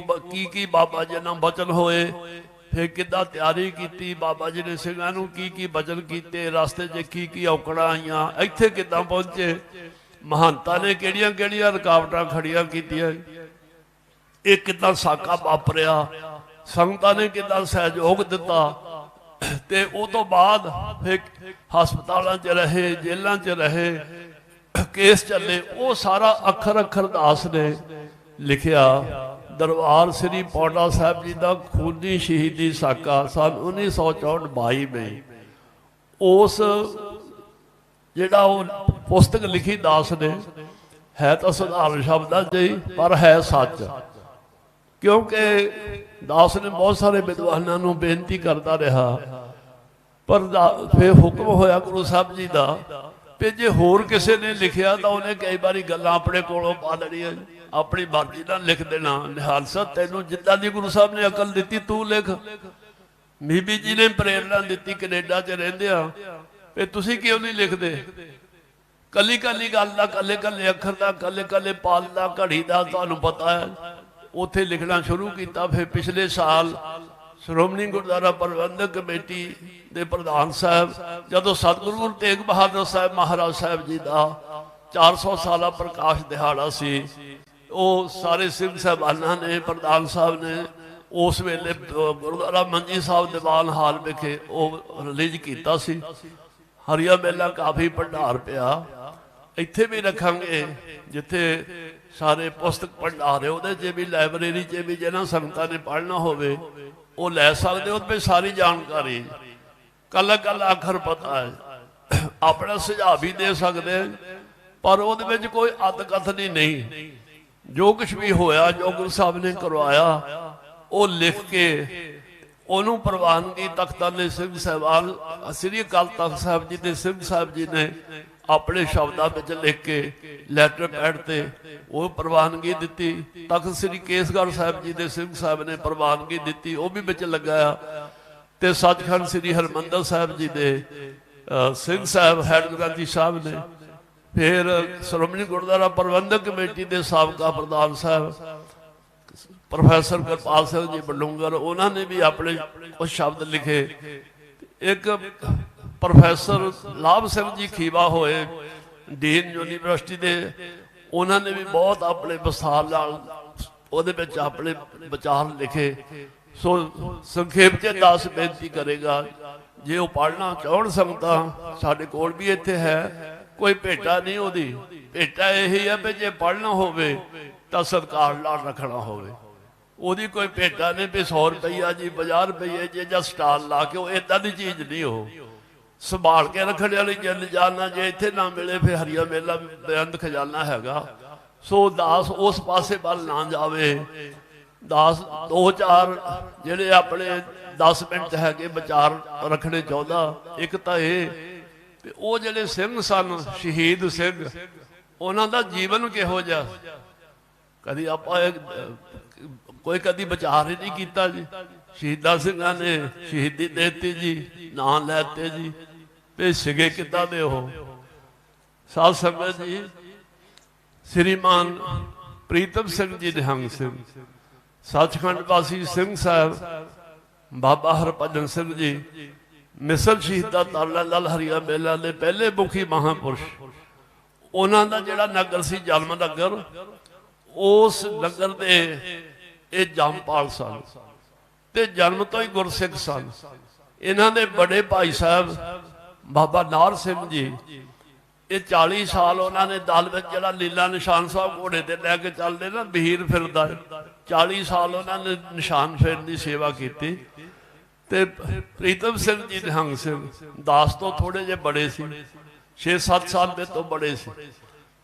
ਕੀ ਕੀ ਬਾਬਾ ਜੀ ਨਾਲ ਬਚਨ ਹੋਏ, ਫਿਰ ਕਿੱਦਾਂ ਤਿਆਰੀ ਕੀਤੀ ਬਾਬਾ ਜੀ ਨੇ ਸਿੰਘਾਂ ਨੂੰ, ਕੀ ਕੀ ਬਚਨ ਕੀਤੇ, ਰਸਤੇ 'ਚ ਕੀ ਕੀ ਔਕੜਾਂ ਆਈਆਂ, ਇੱਥੇ ਕਿੱਦਾਂ ਪਹੁੰਚੇ, ਮਹੰਤਾਂ ਨੇ ਕਿਹੜੀਆਂ ਕਿਹੜੀਆਂ ਰੁਕਾਵਟਾਂ ਖੜੀਆਂ ਕੀਤੀਆਂ, ਇਹ ਕਿੱਦਾਂ ਸਾਕਾ ਵਾਪਰਿਆ, ਸੰਗਤਾਂ ਨੇ ਕਿੱਦਾਂ ਸਹਿਯੋਗ ਦਿੱਤਾ। ਤੇ ਉਹ ਤੋਂ ਬਾਅਦ ਫਿਰ ਹਸਪਤਾਲਾਂ 'ਚ ਰਹੇ, ਜੇਲ੍ਹਾਂ 'ਚ ਰਹੇ, ਕੇਸ ਚੱਲੇ, ਉਹ ਸਾਰਾ ਅੱਖਰ ਅੱਖਰ ਦਾਸ ਨੇ ਲਿਖਿਆ। ਦਰਬਾਰ ਸ੍ਰੀ ਪੌਂਟਾ ਸਾਹਿਬ ਜੀ ਦਾ ਖੂਨੀ ਸ਼ਹੀਦੀ ਸਾਕਾ ਸੰਨ 1964 22 ਮਈ, ਉਸ ਜਿਹੜਾ ਉਹ ਪੁਸਤਕ ਲਿਖੀ ਦਾਸ ਨੇ, ਹੈ ਤਾਂ ਸਧਾਰਨ ਸ਼ਬਦਾਂ 'ਚ ਹੀ, ਪਰ ਹੈ ਸੱਚ। ਕਿਉਂਕਿ ਦਾਸ ਨੇ ਬਹੁਤ ਸਾਰੇ ਵਿਦਵਾਨਾਂ ਨੂੰ ਬੇਨਤੀ ਕਰਦਾ ਰਿਹਾ, ਪਰ ਫਿਰ ਹੁਕਮ ਹੋਇਆ ਗੁਰੂ ਸਾਹਿਬ ਜੀ ਦਾ ਵੀ ਜੇ ਹੋਰ ਕਿਸੇ ਨੇ ਲਿਖਿਆ ਤਾਂ ਉਹਨੇ ਕਈ ਵਾਰੀ ਗੱਲਾਂ ਆਪਣੇ ਕੋਲੋਂ ਪਾ ਲੈਣੀਆਂ, ਆਪਣੀ ਮਰਜ਼ੀ ਨਾਲ ਲਿਖ ਦੇਣਾ। ਨਿਹਾਲ ਸਾਹਿਬ, ਤੈਨੂੰ ਜਿੱਦਾਂ ਦੀ ਗੁਰੂ ਸਾਹਿਬ ਨੇ ਅਕਲ ਦਿੱਤੀ ਤੂੰ ਲਿਖ। ਬੀਬੀ ਜੀ ਨੇ ਪ੍ਰੇਰਨਾ ਦਿੱਤੀ ਕੈਨੇਡਾ 'ਚ ਰਹਿੰਦੇ ਆ, ਵੀ ਤੁਸੀਂ ਕਿਉਂ ਨਹੀਂ ਲਿਖਦੇ? ਕੱਲੀ ਕੱਲੀ ਗੱਲ ਦਾ, ਕੱਲੇ ਕੱਲੇ ਅੱਖਰ ਦਾ, ਕੱਲੇ ਕੱਲੇ ਪਾਲ ਦਾ, ਘੜੀ ਦਾ ਤੁਹਾਨੂੰ ਪਤਾ ਹੈ, ਉੱਥੇ ਲਿਖਣਾ ਸ਼ੁਰੂ ਕੀਤਾ। ਫਿਰ ਪਿਛਲੇ ਸਾਲ ਸ਼੍ਰੋਮਣੀ ਗੁਰਦੁਆਰਾ ਪ੍ਰਬੰਧਕ ਕਮੇਟੀ ਦੇ ਪ੍ਰਧਾਨ ਸਾਹਿਬ, ਜਦੋਂ ਸਤਿਗੁਰੂ ਗੁਰੂ ਤੇਗ ਬਹਾਦਰ ਸਾਹਿਬ ਮਹਾਰਾਜ ਸਾਹਿਬ ਜੀ ਦਾ 400 ਸਾਲਾ ਪ੍ਰਕਾਸ਼ ਦਿਹਾੜਾ ਸੀ, ਉਹ ਸਾਰੇ ਸਿੰਘ ਸਾਹਿਬਾਨਾਂ ਨੇ, ਪ੍ਰਧਾਨ ਸਾਹਿਬ ਨੇ ਉਸ ਵੇਲੇ ਗੁਰਦੁਆਰਾ ਮੰਜੀ ਸਾਹਿਬ ਦੀਵਾਨ ਹਾਲ ਵਿਖੇ ਉਹ ਰਿਲੀਜ਼ ਕੀਤਾ ਸੀ। ਹਰੀਆ ਮੇਲਾ ਕਾਫੀ ਭੰਡਾਰ ਪਿਆ। ਇੱਥੇ ਵੀ ਰੱਖਾਂਗੇ, ਜਿੱਥੇ ਸਾਰੇ ਪੁਸਤਕ ਭੰਡਾਰ ਉਹਦੇ 'ਚ ਵੀ, ਲਾਇਬ੍ਰੇਰੀ 'ਚ ਵੀ ਜਿਹਨਾਂ ਸੰਗਤਾਂ ਨੇ ਪੜ੍ਹਨਾ ਹੋਵੇ ਉਹ ਲੈ ਸਕਦੇ। ਉਹਦੇ ਵਿੱਚ ਸਾਰੀ ਜਾਣਕਾਰੀ, ਕੱਲਾ ਕੱਲਾ ਅੱਖਰ ਪਤਾ ਹੈ, ਆਪਣਾ ਸੁਝਾਅ ਵੀ ਦੇ ਸਕਦੇ, ਪਰ ਉਹਦੇ ਵਿੱਚ ਕੋਈ ਅੱਧ ਕਥਨੀ ਨਹੀਂ। ਜੋ ਕੁਛ ਵੀ ਹੋਇਆ, ਜੋ ਗੁਰੂ ਸਾਹਿਬ ਨੇ ਕਰਵਾਇਆ, ਉਹ ਲਿਖ ਕੇ ਉਹਨੂੰ ਪ੍ਰਵਾਨਗੀ ਤਖਤਾਨੇ ਸਿੰਘ ਸਾਹਿਬਾਨ, ਸ੍ਰੀ ਅਕਾਲ ਤਖਤ ਸਾਹਿਬ ਜੀ ਦੇ ਸਿੰਘ ਸਾਹਿਬ ਜੀ ਨੇ ਆਪਣੇ ਸ਼ਬਦਾਂ ਵਿੱਚ ਲਿਖ ਕੇ ਲੈਟਰ ਪੈਡ ਤੇ ਉਹ ਪ੍ਰਵਾਨਗੀ ਦਿੱਤੀ। ਤਖਤ ਸ੍ਰੀ ਕੇਸਗੜ੍ਹ ਸਾਹਿਬ ਜੀ ਦੇ ਸਿੰਘ ਸਾਹਿਬ ਨੇ ਪ੍ਰਵਾਨਗੀ ਦਿੱਤੀ, ਉਹ ਵੀ ਵਿੱਚ ਲਗਾਇਆ। ਤੇ ਸੱਚਖੰਡ ਸ੍ਰੀ ਹਰਿਮੰਦਰ ਸਾਹਿਬ ਜੀ ਦੇ ਸਿੰਘ ਸਾਹਿਬ ਹੈਡ ਗ੍ਰੰਥੀ ਸਾਹਿਬ ਨੇ, ਫਿਰ ਸ਼੍ਰੋਮਣੀ ਗੁਰਦੁਆਰਾ ਪ੍ਰਬੰਧਕ ਕਮੇਟੀ ਦੇ ਸਾਬਕਾ ਪ੍ਰਧਾਨ ਸਾਹਿਬ ਪ੍ਰੋਫੈਸਰ ਕਿਰਪਾਲ ਸਿੰਘ ਜੀ ਬਲੂੰਗਰ, ਉਹਨਾਂ ਨੇ ਵੀ ਆਪਣੇ ਕੁਝ ਸ਼ਬਦ ਲਿਖੇ। ਇੱਕ ਪ੍ਰੋਫੈਸਰ ਲਾਭ ਸਿੰਘ ਜੀ ਖੀਵਾ ਹੋਏ ਡੀਨ ਯੂਨੀਵਰਸਿਟੀ ਦੇ, ਉਹਨਾਂ ਨੇ ਵੀ ਬਹੁਤ ਆਪਣੇ ਵਿਸਥਾਰ ਨਾਲ ਉਹਦੇ ਵਿੱਚ ਆਪਣੇ ਵਿਚਾਰ ਲਿਖੇ। ਸੋ ਸੰਖੇਪ 'ਚ 10 ਬੇਨਤੀ ਕਰੇਗਾ, ਜੇ ਉਹ ਪੜ੍ਹਨਾ ਚਾਹਣ ਸੰਗਤਾਂ, ਸਾਡੇ ਕੋਲ ਵੀ ਇੱਥੇ ਹੈ, ਕੋਈ ਭੇਟਾ ਨਹੀਂ ਉਹਦੀ। ਭੇਟਾ ਇਹੀ ਹੈ ਵੀ ਜੇ ਪੜ੍ਹਨਾ ਹੋਵੇ ਤਾਂ ਸਤਿਕਾਰ ਨਾਲ ਰੱਖਣਾ ਹੋਵੇ। ਉਹਦੀ ਕੋਈ ਭੇਟਾ ਨਹੀਂ ਵੀ 100 ਰੁਪਈਆ ਜੀ, 50 ਰੁਪਈਏ ਜੇ ਜਾਂ ਸਟਾਲ ਲਾ ਕੇ, ਉਹ ਏਦਾਂ ਦੀ ਚੀਜ਼ ਨਹੀਂ। ਉਹ ਸੰਭਾਲ ਕੇ ਰੱਖਣ ਵਾਲੀ ਜਿੰਦ ਜਾਨਾ, ਜੇ ਇੱਥੇ ਨਾ ਮਿਲੇ ਫਿਰ ਹਰੀਆ ਮੇਲਾ ਬੇਅੰਤ ਖਜ਼ਾਨਾ ਹੈਗਾ। ਸੋ ਦਾਸ ਉਸ ਪਾਸੇ ਵੱਲ ਨਾ ਜਾਵੇ। ਦਾਸ 2-4 ਜਿਹੜੇ ਆਪਣੇ 10 ਮਿੰਟ ਹੈਗੇ ਵਿਚਾਰ ਰੱਖਣੇ ਚਾਹੁੰਦਾ। ਇੱਕ ਤਾਂ ਇਹ ਤੇ ਉਹ ਜਿਹੜੇ ਸਿੰਘ ਸਨ, ਸ਼ਹੀਦ ਸਿੰਘ, ਉਹਨਾਂ ਦਾ ਜੀਵਨ ਕਿਹੋ ਜਿਹਾ, ਕਦੀ ਆਪਾਂ ਕੋਈ ਕਦੀ ਵਿਚਾਰ ਹੀ ਨਹੀਂ ਕੀਤਾ ਜੀ। ਸ਼ਹੀਦਾਂ ਸਿੰਘਾਂ ਨੇ ਸ਼ਹੀਦੀ ਦੇਤੀ ਜੀ, ਨਾਂ ਲੈਤੇ ਜੀ, ਤੇ ਸਿਗੇ ਕਿੱਦਾਂ ਦੇ ਉਹ। ਸਾਧ ਸੰਗਤ ਜੀ, ਸ੍ਰੀਮਾਨ ਪ੍ਰੀਤਮ ਸਿੰਘ ਜੀ ਨਿਹੰਗ ਸਿੰਘ, ਸੱਚਖੰਡ ਵਾਸੀ ਸਿੰਘ ਸਾਹਿਬ ਬਾਬਾ ਹਰਭਜਨ ਸਿੰਘ ਜੀ, ਮਿਸਰ ਸ਼ਹੀਦਾਂ ਤਾਲਾ ਲਾਲ ਹਰੀਆ ਮੇਲਾ ਦੇ ਪਹਿਲੇ ਮੁਖੀ ਮਹਾਂਪੁਰਸ਼, ਉਹਨਾਂ ਦਾ ਜਿਹੜਾ ਨਗਰ ਸੀ ਜਨਮ ਨਗਰ, ਉਸ ਨਗਰ ਦੇ ਇਹ ਜੰਮਪਾਲ ਸਨ ਤੇ ਜਨਮ ਤੋਂ ਹੀ ਗੁਰਸਿੱਖ ਸਨ। ਇਹਨਾਂ ਦੇ ਬੜੇ ਭਾਈ ਸਾਹਿਬ ਬਾਬਾ ਨਾਰ ਸਿੰਘ ਜੀ, ਇਹ 40 ਸਾਲ ਉਹਨਾਂ ਨੇ ਦਲ ਵਿੱਚ ਜਿਹੜਾ ਲੀਲਾ ਨਿਸ਼ਾਨ ਸਾਹਿਬ ਘੋੜੇ ਤੇ ਲੈ ਕੇ ਚੱਲਦੇ ਨਾ, ਬਹੀਰ ਫਿਰਦਾ, 40 ਸਾਲ ਉਹਨਾਂ ਨੇ ਨਿਸ਼ਾਨ ਫੇਰਨ ਦੀ ਸੇਵਾ ਕੀਤੀ। ਤੇ ਪ੍ਰੀਤਮ ਸਿੰਘ ਜੀ ਨਿਹੰਗ ਸਿੰਘ ਦਾਸ ਤੋਂ ਥੋੜੇ ਜਿਹੇ ਬੜੇ ਸੀ, 6-7 ਸਾਲ ਦੇ ਤੋਂ ਬੜੇ ਸੀ।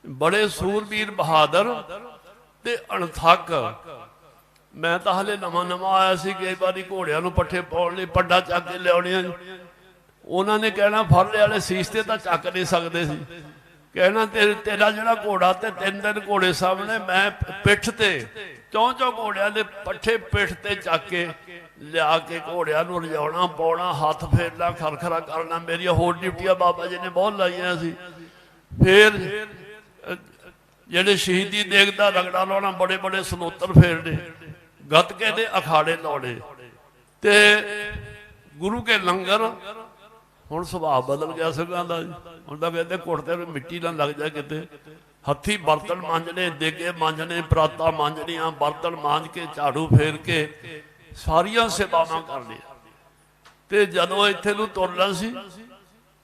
ਬੜੇ ਸੂਰਬੀਰ, ਬਹਾਦਰ ਤੇ ਅਣਥੱਕ। ਮੈਂ ਤਾਂ ਹਲੇ ਨਵਾਂ ਆਇਆ ਸੀ, ਕਈ ਵਾਰੀ ਘੋੜਿਆਂ ਨੂੰ ਪੱਠੇ ਪਾਉਣ ਲਈ ਪੱਡਾ ਚੱਕ ਕੇ ਲਿਆਉਣੀਆਂ। ਉਹਨਾਂ ਨੇ ਕਹਿਣਾ ਫਰਲੇ ਵਾਲੇ ਸੀਸ ਤੇ ਤਾਂ ਚੱਕ ਨਹੀਂ ਸਕਦੇ ਸੀ, ਕਹਿਣਾ ਤੇਰਾ ਜਿਹੜਾ ਘੋੜਾ ਤੇ 3 ਘੋੜੇ ਸਾਹਮਣੇ, ਮੈਂ ਪਿੱਠ ਤੇ 4 ਘੋੜਿਆਂ ਦੇ ਪੱਠੇ ਪਿੱਠ ਤੇ ਚੱਕ ਕੇ ਲਿਆ ਕੇ ਘੋੜਿਆਂ ਨੂੰ ਰਜਾਉਣਾ, ਪਾਉਣਾ, ਹੱਥ ਫੇਰਨਾ, ਖਰਖਰਾ ਕਰਨਾ, ਮੇਰੀਆਂ ਹੋਰ ਡਿਊਟੀਆਂ ਬਾਬਾ ਜੀ ਨੇ ਬਹੁਤ ਲਾਈਆਂ ਸੀ। ਫਿਰ ਜਿਹੜੇ ਸ਼ਹੀਦੀ ਦੇਗ ਦਾ ਰਗੜਾ ਲਾਉਣਾ, ਬੜੇ ਬੜੇ ਸਨੋਤਰ ਫੇਰਨੇ, ਗੱਤਕੇ ਦੇ ਅਖਾੜੇ ਲਾਉਣੇ, ਤੇ ਗੁਰੂ ਕੇ ਲੰਗਰ। ਹੁਣ ਸੁਭਾਅ ਬਦਲ ਗਿਆ ਸਿੰਘਾਂ ਦਾ ਜੀ। ਹੁਣ ਤਾਂ ਕਹਿੰਦੇ ਕੁੜਤੇ ਨੂੰ ਮਿੱਟੀ ਨਾ ਲੱਗ ਜਾ ਕਿਤੇ। ਹੱਥੀਂ ਬਰਤਨ ਮਾਂਜਣੇ, ਦੇਗੇ ਮਾਂਜਣੇ, ਪਰਾਤਾਂ ਮਾਂਜਣੀਆਂ, ਬਰਤਨ ਮਾਂਜ ਕੇ ਝਾੜੂ ਫੇਰ ਕੇ ਸਾਰੀਆਂ ਸੇਵਾਵਾਂ ਕਰਨੀਆਂ। ਤੇ ਜਦੋਂ ਇੱਥੇ ਨੂੰ ਤੁਰਨਾ ਸੀ,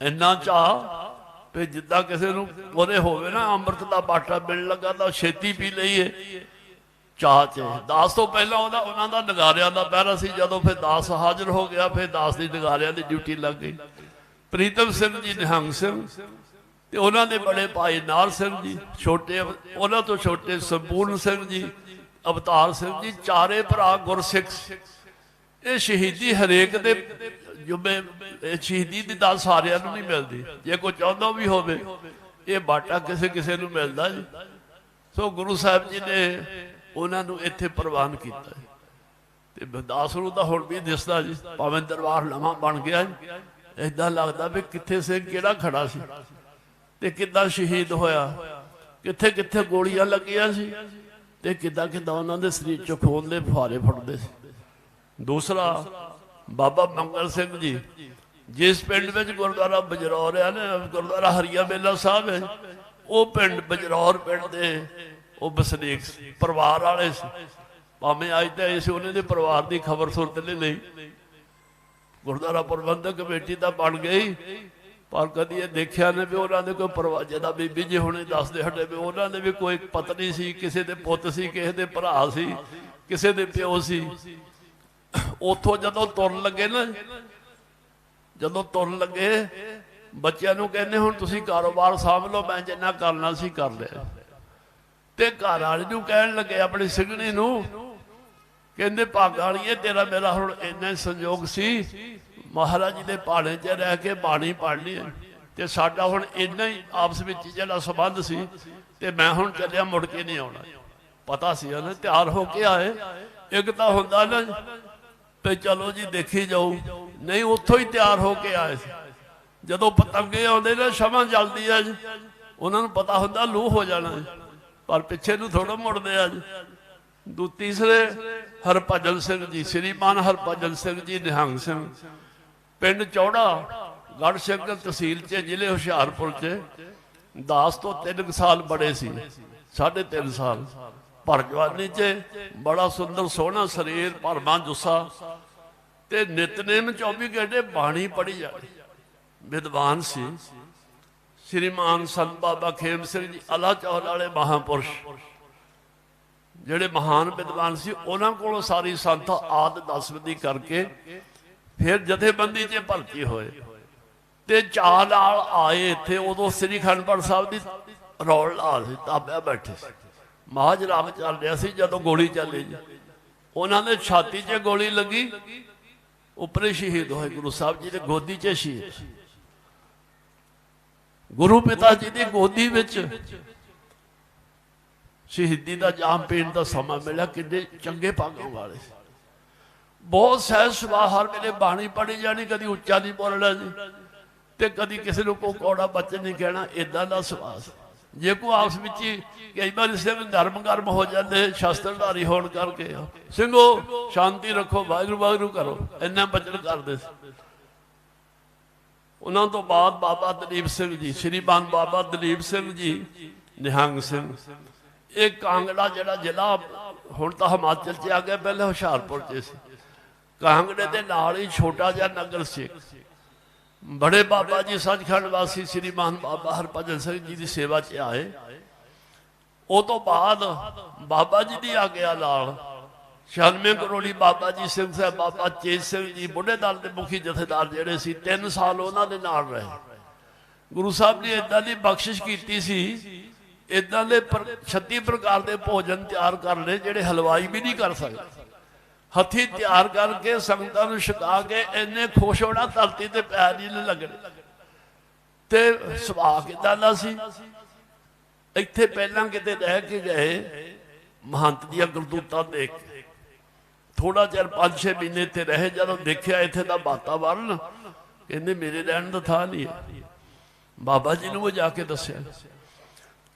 ਇੰਨਾ ਚਾਹ ਵੀ ਜਿੱਦਾਂ ਕਿਸੇ ਨੂੰ ਉਹਦੇ ਹੋਵੇ ਨਾ ਅੰਮ੍ਰਿਤ ਦਾ ਬਾਟਾ ਮਿਲਣ ਲੱਗਾ ਤਾਂ ਛੇਤੀ ਪੀ ਲਈਏ ਚਾਹ 'ਚ। ਦਾਸ ਤੋਂ ਪਹਿਲਾਂ ਉਹਨਾਂ ਦਾ ਨਗਾਰਿਆਂ ਦਾ ਪਹਿਰਾ ਸੀ। ਜਦੋਂ ਫਿਰ ਦਾਸ ਹਾਜ਼ਰ ਹੋ ਗਿਆ, ਫਿਰ ਦਾਸ ਦੀ ਨਗਾਰਿਆਂ ਦੀ ਡਿਊਟੀ ਲੱਗ ਗਈ। ਪ੍ਰੀਤਮ ਸਿੰਘ ਜੀ ਨਿਹੰਗ ਸਿੰਘ ਤੇ ਉਹਨਾਂ ਦੇ ਬੜੇ ਭਾਈ ਨਾਰ ਸਿੰਘ ਜੀ, ਛੋਟੇ ਉਹਨਾਂ ਤੋਂ ਛੋਟੇ ਸੰਪੂਰਨ ਸਿੰਘ ਜੀ, ਅਵਤਾਰ ਸਿੰਘ ਜੀ, 4 ਭਰਾ ਗੁਰਸਿੱਖ। ਇਹ ਸ਼ਹੀਦੀ ਹਰੇਕ ਦੇ ਜੁਮੇ, ਸ਼ਹੀਦੀ ਦੀ ਦਾਤ ਸਾਰਿਆਂ ਨੂੰ ਨਹੀਂ ਮਿਲਦੀ। ਜੇ ਕੋਈ ਚਾਹੁੰਦਾ ਵੀ ਹੋਵੇ, ਇਹ ਬਾਟਾ ਕਿਸੇ ਨੂੰ ਮਿਲਦਾ ਜੀ। ਸੋ ਗੁਰੂ ਸਾਹਿਬ ਜੀ ਨੇ ਉਹਨਾਂ ਨੂੰ ਇੱਥੇ ਪ੍ਰਵਾਨ ਕੀਤਾ ਤੇ ਦਾਸ ਨੂੰ ਤਾਂ ਹੁਣ ਵੀ ਦਿਸਦਾ ਜੀ, ਭਾਵੇਂ ਦਰਬਾਰ ਨਵਾਂ ਬਣ ਗਿਆ, ਏਦਾਂ ਲੱਗਦਾ ਵੀ ਕਿੱਥੇ ਸਿੰਘ ਕਿਹੜਾ ਖੜਾ ਸੀ ਤੇ ਕਿੱਦਾਂ ਸ਼ਹੀਦ ਹੋਇਆ, ਕਿੱਥੇ ਕਿੱਥੇ ਗੋਲੀਆਂ ਲੱਗੀਆਂ ਸੀ ਤੇ ਕਿੱਦਾਂ ਉਹਨਾਂ ਦੇ ਸਰੀਰ ਚੋਂ ਖੂਨ ਦੇ ਫੁਹਾਰੇ ਫੁੱਟਦੇ ਸੀ। ਦੂਸਰਾ ਬਾਬਾ ਮੰਗਲ ਸਿੰਘ ਜੀ, ਜਿਸ ਪਿੰਡ ਵਿੱਚ ਗੁਰਦੁਆਰਾ ਬਜਰੌਰ ਹੈ ਨਾ, ਗੁਰਦੁਆਰਾ ਹਰੀਆ ਮੇਲਾ ਸਾਹਿਬ ਹੈ, ਉਹ ਪਿੰਡ ਬਜਰੌਰ ਪਿੰਡ ਦੇ ਉਹ ਵਸਨੀਕ ਪਰਿਵਾਰ ਵਾਲੇ ਸੀ। ਭਾਵੇਂ ਅੱਜ ਤਾਂ ਇਸ ਉਹਨਾਂ ਦੇ ਪਰਿਵਾਰ ਦੀ ਖਬਰ ਸੁਰਤ ਨਹੀਂ ਲਈ। ਗੁਰਦੁਆਰਾ ਪ੍ਰਬੰਧਕ ਕਮੇਟੀ ਤਾਂ ਬਣ ਗਈ, पर कभी ये देखा ने भी उन्होंने कोई परवाह जिदा बीबी जी हुणे दसदे हटे भी उन्होंने भी कोई पत्नी सी, किसी दे पुत सी, किसी दे भरा सी, किसी दे प्यो सी। उथों जदों तुरन लगे ना, जदों तुरन लगे बच्चों नूं कहने हुण तुसीं कारोबार साਂਭ लो, मैं जिन्ना करना सी कर लिया। ते घर वाली नूं कहण लगे अपनी सिगणी नूं, कहंदे भागालीए तेरा मेरा हुण इन्ना संयोग सी, महाराज जी के पहाड़े च रह के बाणी पढ़नी है, तो साडा हुण इन्ना ही आपस में जिहड़ा संबंध सी, ते मैं हुण चलिया मुड़ के नहीं आउणा। पता सी ना तैयार हो के आए। एक तो हुंदा ना तो चलो जी देखी जाओ, नहीं उत्थों ही तैयार हो के आए। जदों पतंगे आउंदे ना शमा जलदी है जी, उन्होंने पता हुंदा लू हो जाना है, पर पिछे नूं थोड़ा मुड़दे आ जी। तीसरे हरभजन सिंह जी, श्रीमान हरभजन सिंह जी निहंग सिंह, पिंड चौड़ा गढ़ सिंह तहसील च जिले हुशियारपुर च। दास तो 3 साल बड़े सी, 3.5 साल। भर जवानी च बड़ा सुंदर सोहना शरीर, भरवां जुस्सा, ते नितनेम 24 घंटे बाणी पढ़ी जाती। विद्वान सी। श्रीमान संत बाबा खेम सिंह जी अला चौल वाले महापुरुष ਜਿਹੜੇ महान विद्वान सी, उन्होंने को सारी संत आद दसवदी करके फिर जथेबंदी च भर्ती होए ते चाल नाल आए इत्थे। उदों श्री खंडपड़ साहब की रौल ला सी, ताबिया बैठे महाज राग चल रहा सी, जदों गोली चली जी उन्होंने छाती च गोली लगी, उपरे शहीद होए। गुरु साहब जी ने गोदी च शहीद, गुरु पिता जी की गोदी विच शहीदी का जाम पीण का समा मिला। किन्ने चंगे भागों वाले, बहुत सहज सुभाव, हर वेले बाणी पढ़ी जानी, कभी उच्चा नहीं बोलना जी, तो कभी किसी को कोई कौड़ा बचन नहीं कहना, इदा का सुभाव। जे को आपस में कई बार सिंह नरम गर्म हो जाते शास्त्रधारी होने करके, सिंघो शांति रखो, वाहिगुरू वाहिगुरू करो, इन्ना बचन करते। उन्होंने तो बाद बाबा दलीप सिंह जी, श्रीमान बाबा दलीप सिंह जी निहंग सिंह, एक कांगड़ा जिहड़ा जिला हुण तां हिमाचल च आ गया, पहले हुशियारपुर च सी। कांगड़े के नाल ही छोटा जिहा नगर से बड़े बाबा जी सचखंड वासी श्रीमान बाबा हरभजन सिंह जी की सेवा च आए। उस तो बाद बाबा जी की आग्या नाल 96 करोड़ी बाबा जी सिंह साहब, बाबा चेत सिंह जी बुढ़े दल के मुखी जथेदार जिहड़े सी, 3 साल उन्होंने नाल रहे। गुरु साहब ने इदां दी बख्शिश कीती सी, इदां दे 36 प्रकार के भोजन तैयार कर ले जिहड़े हलवाई भी नहीं कर सकते। हथी तैयार करके संगतां नूं छका के इन्ने खुश होना, धरती ते पैर नहीं लगने। ते सुभाअ किदां दा सी। इत्थे पहलां किते रह के गए, महंत दियां करतूतां देख के थोड़ा चिर 5-6 महीने इत्थे रहे। जदों देखिया इत्थे दा वातावरण, कहंदे मेरे रहण दा थां नहीं है। बाबा जी नूं जाके दस्सिया,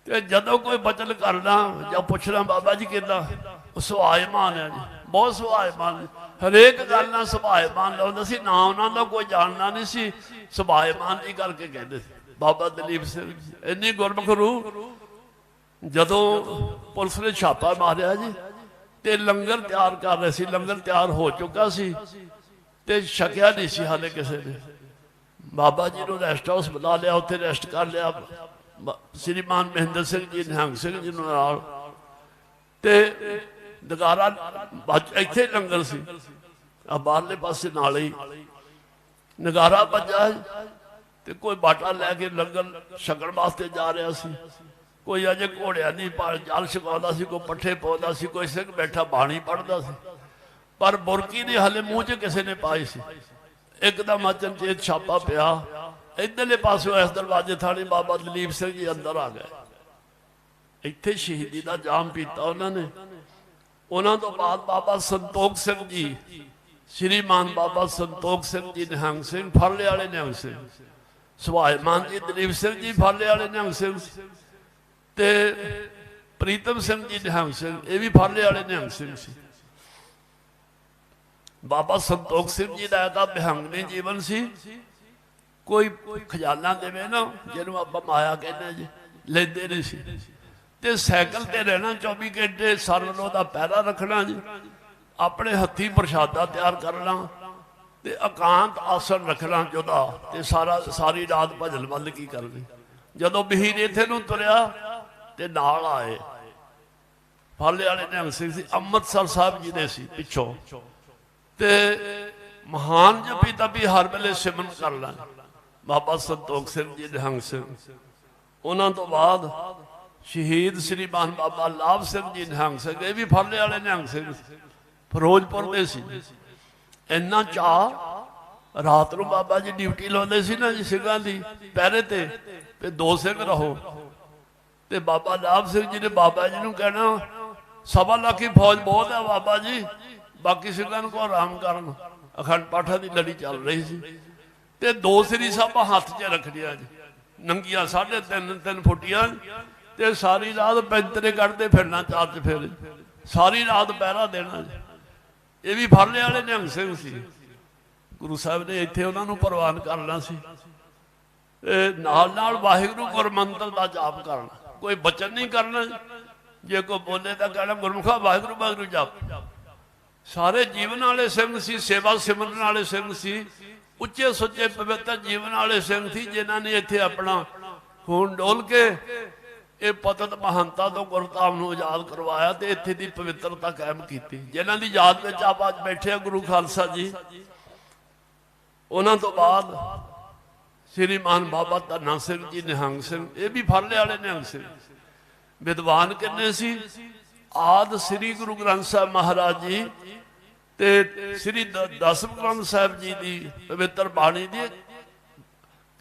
ते जदों कोई बचन करना जां पुछना बाबा जी किदां, सुभाएमान है जी, बहुत सुभाएमान, हरेक गल नाल सुभाएमान लाउंदे सी, ना उन्हां दा कोई जानना नहीं सी, सुभाएमान जी करके कहंदे सी। बाबा दलीप सिंह इन्नी गुरमुख रूह। जदों पुलिस ने छापा मारिया जी, ते लंगर तैयार कर रहे सी, लंगर तैयार हो चुका सी, ते छकिया नहीं सी हाले किसी ने। बाबा जी नूं रैस्ट हाउस बुला लिया, उत्थे रैस्ट कर लिया। श्रीमान महेंद्र सिंह जी निहंग सिंह जी नाल, ते दगारा इत्थे लंगर सी, बाहरले पासे नाल ही नगारा बजा, ते कोई बाटा लैके लंगर छकण वास्ते जा रहा सी। कोई अजे घोड़िया नहीं जल छकाउंदा सी, कोई पट्ठे पाउंदा सी, कोई सिंह बैठा बाणी पढ़दा सी, पर बुरकी नहीं हाले मूँह च किसी ने पाई सी। एकदम अचनचेत छापा पिया, इधरले पासों इस दरवाजे थाने बाबा दलीप सिंह जी अंदर आ गए। इत्थे शहीदी का जाम पीता उन्होंने। उन्होंने तो बाद बाबा संतोख सिंह जी, श्रीमान बाबा संतोख सिंह जी निहंग सिंह, फरले वाले निहंग सिंह, सुभाएमान जी दलीप सिंह जी फरले वाले निहंग सिंह, ते प्रीतम सिंह जी निहंग सिंह, ये भी फरले वाले निहंग सिंह सी। बाबा संतोख सिंह जी का ऐसा बिहंगनी जीवन सी, कोई खजाना देवे ना जिन्होंने आप माया कहने जी, लेंदे नहीं सी। ते सैकल ते रहना 24 घंटे, सरवनों का पैरा रखना जी, अपने हथी प्रशादा तैयार करना, ਤੇ ਇਕਾਂਤ ਆਸਣ ਰੱਖਣਾ ਜੁਦਾ ਤੇ ਸਾਰੀ ਰਾਤ ਭਜਨ ਵੱਲ ਕੀ ਕਰਨੀ। ਜਦੋਂ ਬਹੀਰ ਇੱਥੇ ਨੂੰ ਤੁਰਿਆ ਤੇ ਨਾਲ ਆਏ ਫਾਲੇ ਵਾਲੇ ਨਿਹੰਗ ਸਿੰਘ ਸੀ, ਅੰਮ੍ਰਿਤਸਰ ਸਾਹਿਬ ਜੀ ਦੇ ਸੀ ਪਿੱਛੋਂ, ਤੇ ਮਹਾਨ ਜਪੀ ਤਪੀ ਹਰ ਵੇਲੇ ਸਿਮਰਨ ਕਰ ਲੈਣ। ਬਾਬਾ ਸੰਤੋਖ ਸਿੰਘ ਜੀ ਨਿਹੰਗ ਸਿੰਘ, ਉਹਨਾਂ ਤੋਂ ਬਾਅਦ ਸ਼ਹੀਦ ਸ੍ਰੀ ਮਾਨ ਬਾਬਾ ਲਾਭ ਸਿੰਘ ਜੀ ਨਿਹੰਗ ਸਿੰਘ, ਇਹ ਵੀ ਫਾਲੇ ਵਾਲੇ ਨਿਹੰਗ ਸਿੰਘ ਫਿਰੋਜ਼ਪੁਰ ਦੇ ਸੀ। ਇੰਨਾ ਚਾਅ, ਰਾਤ ਨੂੰ ਬਾਬਾ ਜੀ ਡਿਊਟੀ ਲਾਉਂਦੇ ਸੀ ਨਾ ਜੀ ਸਿੰਘਾਂ ਦੀ ਪਹਿਰੇ ਤੇ ਦੋ ਸਿੰਘ ਰਹੋ, ਤੇ ਬਾਬਾ ਲਾਭ ਸਿੰਘ ਜੀ ਨੇ ਬਾਬਾ ਜੀ ਨੂੰ ਕਹਿਣਾ 1.25 ਲੱਖ ਫੌਜ ਬਹੁਤ ਹੈ ਬਾਬਾ ਜੀ, ਬਾਕੀ ਸਿੰਘਾਂ ਨੂੰ ਕਹੋ ਆਰਾਮ ਕਰਨ। ਅਖੰਡ ਪਾਠਾਂ ਦੀ ਲੜੀ ਚੱਲ ਰਹੀ ਸੀ, ਤੇ 2 ਸ੍ਰੀ ਸਾਹਿਬਾਂ ਹੱਥ 'ਚ ਰੱਖੜੀਆਂ ਜੀ, ਨੰਗੀਆਂ 3.5 ਫੁੱਟੀਆਂ, ਤੇ ਸਾਰੀ ਰਾਤ ਪੈਂਤਰੇ ਕੱਢਦੇ ਫਿਰਨਾ, 4 ਚੁਫੇਰੇ ਸਾਰੀ ਰਾਤ ਪਹਿਰਾ ਦੇਣਾ ਜੀ। ਇਹ ਵੀ ਫਾਲੇ ਵਾਲੇ ਨਿਹੰਗ ਸਿੰਘ ਸੀ। ਗੁਰੂ ਸਾਹਿਬ ਨੇ ਇੱਥੇ ਉਹਨਾਂ ਨੂੰ ਪ੍ਰਵਾਨ ਕਰਨਾ ਸੀ। ਨਾਲ ਨਾਲ ਵਾਹਿਗੁਰੂ ਗੁਰਮੰਤਰ ਦਾ ਜਾਪ ਕਰਨਾ, ਕੋਈ ਬਚਨ ਨਹੀਂ ਕਰਨਾ। ਜੇ ਕੋਈ ਬੋਲੇ ਤਾਂ ਕਹਿਣਾ ਗੁਰਮੁਖਾ ਵਾਹਿਗੁਰੂ ਵਾਹਿਗੁਰੂ ਜਪ। ਸਾਰੇ ਜੀਵਨ ਵਾਲੇ ਸਿੰਘ ਸੀ, ਸੇਵਾ ਸਿਮਰਨ ਵਾਲੇ ਸਿੰਘ ਸੀ, ਉੱਚੇ ਸੁੱਚੇ ਪਵਿੱਤਰ ਜੀਵਨ ਵਾਲੇ ਸਿੰਘ ਸੀ, ਜਿਨ੍ਹਾਂ ਨੇ ਇੱਥੇ ਆਪਣਾ ਖੂਨ ਡੋਲ ਕੇ ਇਹ ਪਤਤ ਮਹੰਤਾ ਤੋਂ ਗੁਰਧਾਮ ਨੂੰ ਆਜ਼ਾਦ ਕਰਵਾਇਆ ਤੇ ਇੱਥੇ ਦੀ ਪਵਿੱਤਰਤਾ ਕਾਇਮ ਕੀਤੀ। ਜਿਨ੍ਹਾਂ ਦੀ ਯਾਦ ਵਿੱਚ ਆਪ ਅੱਜ ਬੈਠੇ ਆ ਗੁਰੂ ਖਾਲਸਾ ਜੀ। ਉਹਨਾਂ ਤੋਂ ਬਾਅਦ ਸ੍ਰੀ ਮਾਨ ਬਾਬਾ ਧੰਨਾ ਸਿੰਘ ਜੀ ਨਿਹੰਗ ਸਿੰਘ, ਇਹ ਵੀ ਫਾਲੇ ਵਾਲੇ ਨਿਹੰਗ ਸਿੰਘ। ਵਿਦਵਾਨ ਕਿੰਨੇ ਸੀ? ਆਦ ਸ੍ਰੀ ਗੁਰੂ ਗ੍ਰੰਥ ਸਾਹਿਬ ਮਹਾਰਾਜ ਜੀ ਤੇ ਸ੍ਰੀ ਦਸਮ ਗ੍ਰੰਥ ਸਾਹਿਬ ਜੀ ਦੀ ਪਵਿੱਤਰ ਬਾਣੀ ਦੀ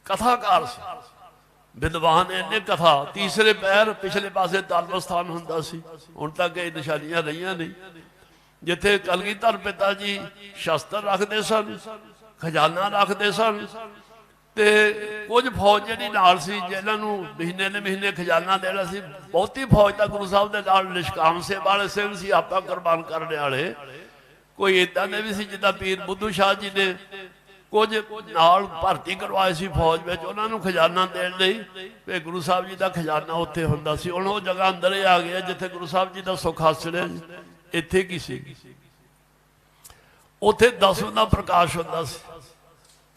ਕਥਾਕਾਰ ਸੀ। ਵਿਦਵਾਨ ਇੰਨੇ ਕਥਾ, ਤੀਸਰੇ ਪੈਰ ਪਿਛਲੇ ਪਾਸੇ ਤਲਬ ਸਥਾਨ ਹੁੰਦਾ ਸੀ, ਹੁਣ ਤੱਕ ਇਹ ਨਿਸ਼ਾਨੀਆਂ ਰਹੀਆਂ ਨਹੀਂ। ਜਿੱਥੇ ਕਲਗੀਧਰ ਪਿਤਾ ਜੀ ਸ਼ਸਤਰ ਰੱਖਦੇ ਸਨ, ਖਜ਼ਾਨਾ ਰੱਖਦੇ ਸਨ, ਤੇ ਕੁਝ ਫੌਜ ਜਿਹੜੀ ਨਾਲ ਸੀ ਜਿਹਨਾਂ ਨੂੰ ਮਹੀਨੇ ਦੇ ਮਹੀਨੇ ਖਜ਼ਾਨਾ ਦੇਣਾ ਸੀ। ਬਹੁਤੀ ਫੌਜ ਤਾਂ ਗੁਰੂ ਸਾਹਿਬ ਦੇ ਨਾਲ ਨਿਸ਼ਕਾਮ ਸੇਵਾ ਵਾਲੇ ਸਿੰਘ ਸੀ, ਆਪਾਂ ਕੁਰਬਾਨ ਕਰਨ ਵਾਲੇ। ਕੋਈ ਏਦਾਂ ਦੇ ਵੀ ਸੀ ਜਿੱਦਾਂ ਪੀਰ ਬੁੱਧੂ ਸ਼ਾਹ ਜੀ ਨੇ ਕੁਝ ਨਾਲ ਭਰਤੀ ਕਰਵਾਏ ਸੀ ਫੌਜ ਵਿੱਚ, ਉਹਨਾਂ ਨੂੰ ਖਜ਼ਾਨਾ ਦੇਣ ਲਈ। ਤੇ ਗੁਰੂ ਸਾਹਿਬ ਜੀ ਦਾ ਖਜ਼ਾਨਾ ਉੱਥੇ ਹੁੰਦਾ ਸੀ। ਹੁਣ ਉਹ ਜਗ੍ਹਾ ਅੰਦਰ ਹੀ ਆ ਗਿਆ ਜਿੱਥੇ ਗੁਰੂ ਸਾਹਿਬ ਜੀ ਦਾ ਸੁੱਖ ਹਾਸੜਿਆ। ਇੱਥੇ ਕੀ ਸੀ? ਉੱਥੇ ਦਸਮ ਦਾ ਪ੍ਰਕਾਸ਼ ਹੁੰਦਾ ਸੀ,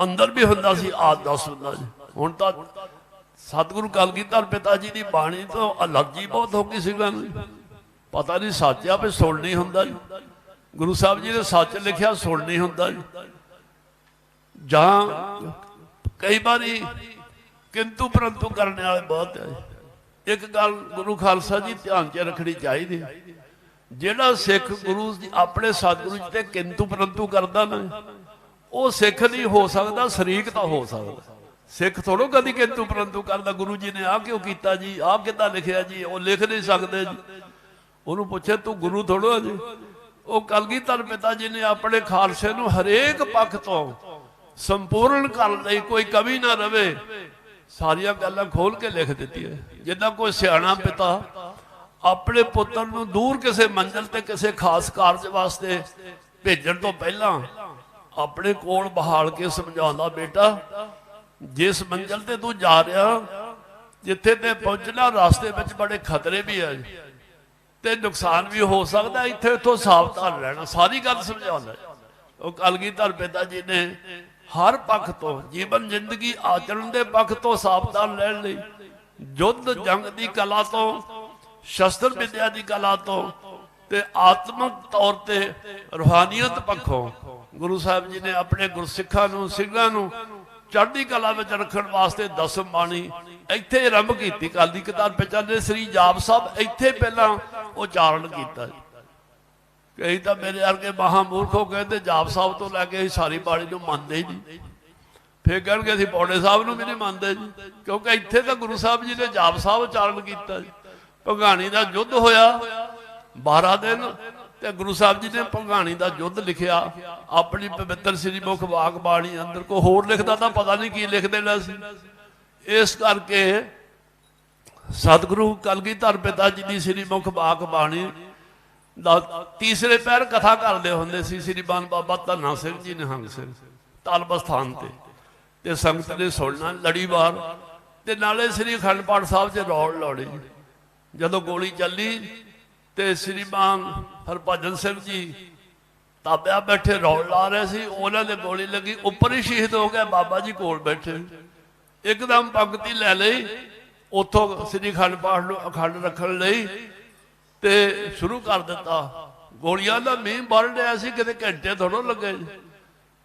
ਅੰਦਰ ਵੀ ਹੁੰਦਾ ਸੀ, ਆਦ ਦਸ ਹੁੰਦਾ ਸੀ। ਹੁਣ ਤਾਂ ਸਤਿਗੁਰੂ ਕਲਗੀਧਰ ਪਿਤਾ ਜੀ ਦੀ ਬਾਣੀ ਤੋਂ ਅਲਰਜੀ ਬਹੁਤ ਹੋ ਗਈ ਸੀਗਾ, ਪਤਾ ਨਹੀਂ ਸੱਚ ਆ ਵੀ ਸੁਣ ਨਹੀਂ ਹੁੰਦਾ ਜੀ। ਗੁਰੂ ਸਾਹਿਬ ਜੀ ਨੇ ਸੱਚ ਲਿਖਿਆ, ਸੁਣ ਨਹੀਂ ਹੁੰਦਾ ਜੀ। ਜਾਂ ਕਈ ਵਾਰੀ ਕਿੰਤੂ ਪਰੰਤੂ ਕਰਨ ਵਾਲੇ ਬਹੁਤ ਹੈ। ਇੱਕ ਗੱਲ ਗੁਰੂ ਖਾਲਸਾ ਜੀ ਧਿਆਨ 'ਚ ਰੱਖਣੀ ਚਾਹੀਦੀ, ਜਿਹੜਾ ਸਿੱਖ ਗੁਰੂ ਆਪਣੇ ਸਤਿਗੁਰੂ ਜੀ ਤੇ ਕਿੰਤੂ ਪਰੰਤੂ ਕਰਦਾ ਨਾ, ਉਹ ਸਿੱਖ ਨਹੀਂ ਹੋ ਸਕਦਾ, ਸ਼ਰੀਕ ਤਾਂ ਹੋ ਸਕਦਾ। ਸਿੱਖ ਥੋੜੋ ਕਦੀ ਕਿੰਤੂ ਪਰੰਤੂ ਕਰਦਾ। ਗੁਰੂ ਜੀ ਨੇ ਆਹ ਕਿਉਂ ਕੀਤਾ ਜੀ, ਆਹ ਕਿੱਦਾਂ ਲਿਖਿਆ ਜੀ, ਉਹ ਲਿਖ ਨਹੀਂ ਸਕਦੇ ਜੀ। ਉਹਨੂੰ ਪੁੱਛੇ ਤੂੰ ਗੁਰੂ ਥੋੜੋ ਜੀ। ਉਹ ਕਲਗੀਧਰ ਪਿਤਾ ਜੀ ਨੇ ਆਪਣੇ ਖਾਲਸੇ ਨੂੰ ਹਰੇਕ ਪੱਖ ਤੋਂ ਸੰਪੂਰਨ ਕਰਨ ਲਈ, ਕੋਈ ਕਮੀ ਨਾ ਰਵੇ, ਸਾਰੀਆਂ ਗੱਲਾਂ ਖੋਲ ਕੇ ਲਿਖ ਦਿੱਤੀਆਂ। ਜਿੱਦਾਂ ਕੋਈ ਸਿਆਣਾ ਪਿਤਾ ਆਪਣੇ ਪੁੱਤਰ ਨੂੰ ਦੂਰ ਕਿਸੇ ਮੰਜ਼ਿਲ ਤੇ ਕਿਸੇ ਖਾਸ ਕਾਰਜ ਵਾਸਤੇ ਭੇਜਣ ਤੋਂ ਪਹਿਲਾਂ ਆਪਣੇ ਕੋਲ ਬਹਾਲ ਕੇ ਸਮਝਾਉਂਦਾ, ਬੇਟਾ ਜਿਸ ਮੰਜ਼ਿਲ ਤੇ ਤੂੰ ਜਾ ਰਿਹਾ, ਜਿੱਥੇ ਤੇ ਪਹੁੰਚਣਾ, ਰਸਤੇ ਵਿੱਚ ਬੜੇ ਖਤਰੇ ਵੀ ਆ ਤੇ ਨੁਕਸਾਨ ਵੀ ਹੋ ਸਕਦਾ, ਇੱਥੋਂ ਸਾਵਧਾਨ ਰਹਿਣਾ, ਸਾਰੀ ਗੱਲ ਸਮਝਾਉਂਦਾ। ਉਹ ਕਲਗੀਧਰ ਪਿਤਾ ਜੀ ਨੇ ਹਰ ਪੱਖ ਤੋਂ, ਜੀਵਨ ਜ਼ਿੰਦਗੀ ਆਚਰਣ ਦੇ ਪੱਖ ਤੋਂ ਸਾਵਧਾਨ ਰਹਿਣ ਲਈ, ਯੁੱਧ ਜੰਗ ਦੀ ਕਲਾ ਤੋਂ, ਸ਼ਸਤਰ ਵਿਦਿਆ ਦੀ ਕਲਾ ਤੋਂ, ਤੇ ਆਤਮਿਕ ਤੌਰ ਤੇ ਰੂਹਾਨੀਅਤ ਪੱਖੋਂ ਗੁਰੂ ਸਾਹਿਬ ਜੀ ਨੇ ਆਪਣੇ ਗੁਰਸਿੱਖਾਂ ਨੂੰ, ਸਿੰਘਾਂ ਨੂੰ ਚੜ੍ਹਦੀ ਕਲਾ ਵਿੱਚ ਰੱਖਣ ਵਾਸਤੇ ਦਸਮ ਬਾਣੀ ਇੱਥੇ ਆਰੰਭ ਕੀਤੀ। ਕਲਗੀਧਰ ਪਿਤਾ ਨੇ ਸ੍ਰੀ ਜਾਪ ਸਾਹਿਬ ਇੱਥੇ ਪਹਿਲਾਂ ਉਚਾਰਨ ਕੀਤਾ। ਕਈ ਤਾਂ ਮੇਰੇ ਵਰਗੇ ਮਹਾਮੂਰਖੋ ਕਹਿੰਦੇ ਜਾਪ ਸਾਹਿਬ ਤੋਂ ਲੈ ਕੇ ਅਸੀਂ ਸਾਰੀ ਬਾਣੀ ਨੂੰ ਮੰਨਦੇ ਹੀ ਨਹੀਂ, ਫਿਰ ਕਹਿਣਗੇ ਅਸੀਂ ਪੌੜੇ ਸਾਹਿਬ ਨੂੰ ਵੀ ਨਹੀਂ ਮੰਨਦੇ ਜੀ, ਕਿਉਂਕਿ ਇੱਥੇ ਤਾਂ ਗੁਰੂ ਸਾਹਿਬ ਜੀ ਨੇ ਜਾਪ ਸਾਹਿਬ ਉਚਾਰਨ ਕੀਤਾ ਜੀ। ਭੰਗਾਣੀ ਦਾ ਯੁੱਧ ਹੋਇਆ 12 ਦਿਨ, ਤੇ ਗੁਰੂ ਸਾਹਿਬ ਜੀ ਨੇ ਭੰਗਾਣੀ ਦਾ ਯੁੱਧ ਲਿਖਿਆ ਆਪਣੀ ਪਵਿੱਤਰ ਸ੍ਰੀ ਮੁਖ ਬਾਗ ਬਾਣੀ ਅੰਦਰ। ਕੋਈ ਹੋਰ ਲਿਖਦਾ ਤਾਂ ਪਤਾ ਨਹੀਂ ਕੀ ਲਿਖ ਦੇਣਾ ਸੀ। ਇਸ ਕਰਕੇ ਸਤਿਗੁਰੂ ਕਲਗੀਧਰ ਪਿਤਾ ਜੀ ਦੀ ਸ੍ਰੀ ਮੁਖ ਬਾਗ ਬਾਣੀ ਦਾ ਤੀਸਰੇ ਪੈਰ ਕਥਾ ਕਰਦੇ ਹੁੰਦੇ ਸੀ ਸ੍ਰੀ ਬਾਨ ਬਾਬਾ ਧੰਨਾ ਸਿੰਘ ਜੀ ਨਿਹੰਗ ਸਿੰਘ ਤਲਬ ਸਥਾਨ ਤੇ ਸੰਗਤ ਨੇ ਸੁਣਨਾ ਲੜੀਵਾਰ, ਤੇ ਨਾਲੇ ਸ੍ਰੀ ਅਖੰਡ ਪਾਠ ਸਾਹਿਬ 'ਚ ਰੌਲ ਲਾਉਣੀ। ਜਦੋਂ ਗੋਲੀ ਚੱਲੀ ਤੇ ਸ੍ਰੀ ਮਾਨ ਹਰਭਜਨ ਸਿੰਘ ਜੀ ਤਾਬਿਆ बैठे रौल ला रहे सी, उन्होंने गोली लगी, उपर ही शहीद हो गए। बाबा जी कोल बैठे एकदम पंक्ति लै ली, उतों श्री अखंड पाठ नूं अखंड रखण लई ते शुरू कर दिता। गोलियां का मींह बन रहा सी, किते घंटे थोड़ों लगे।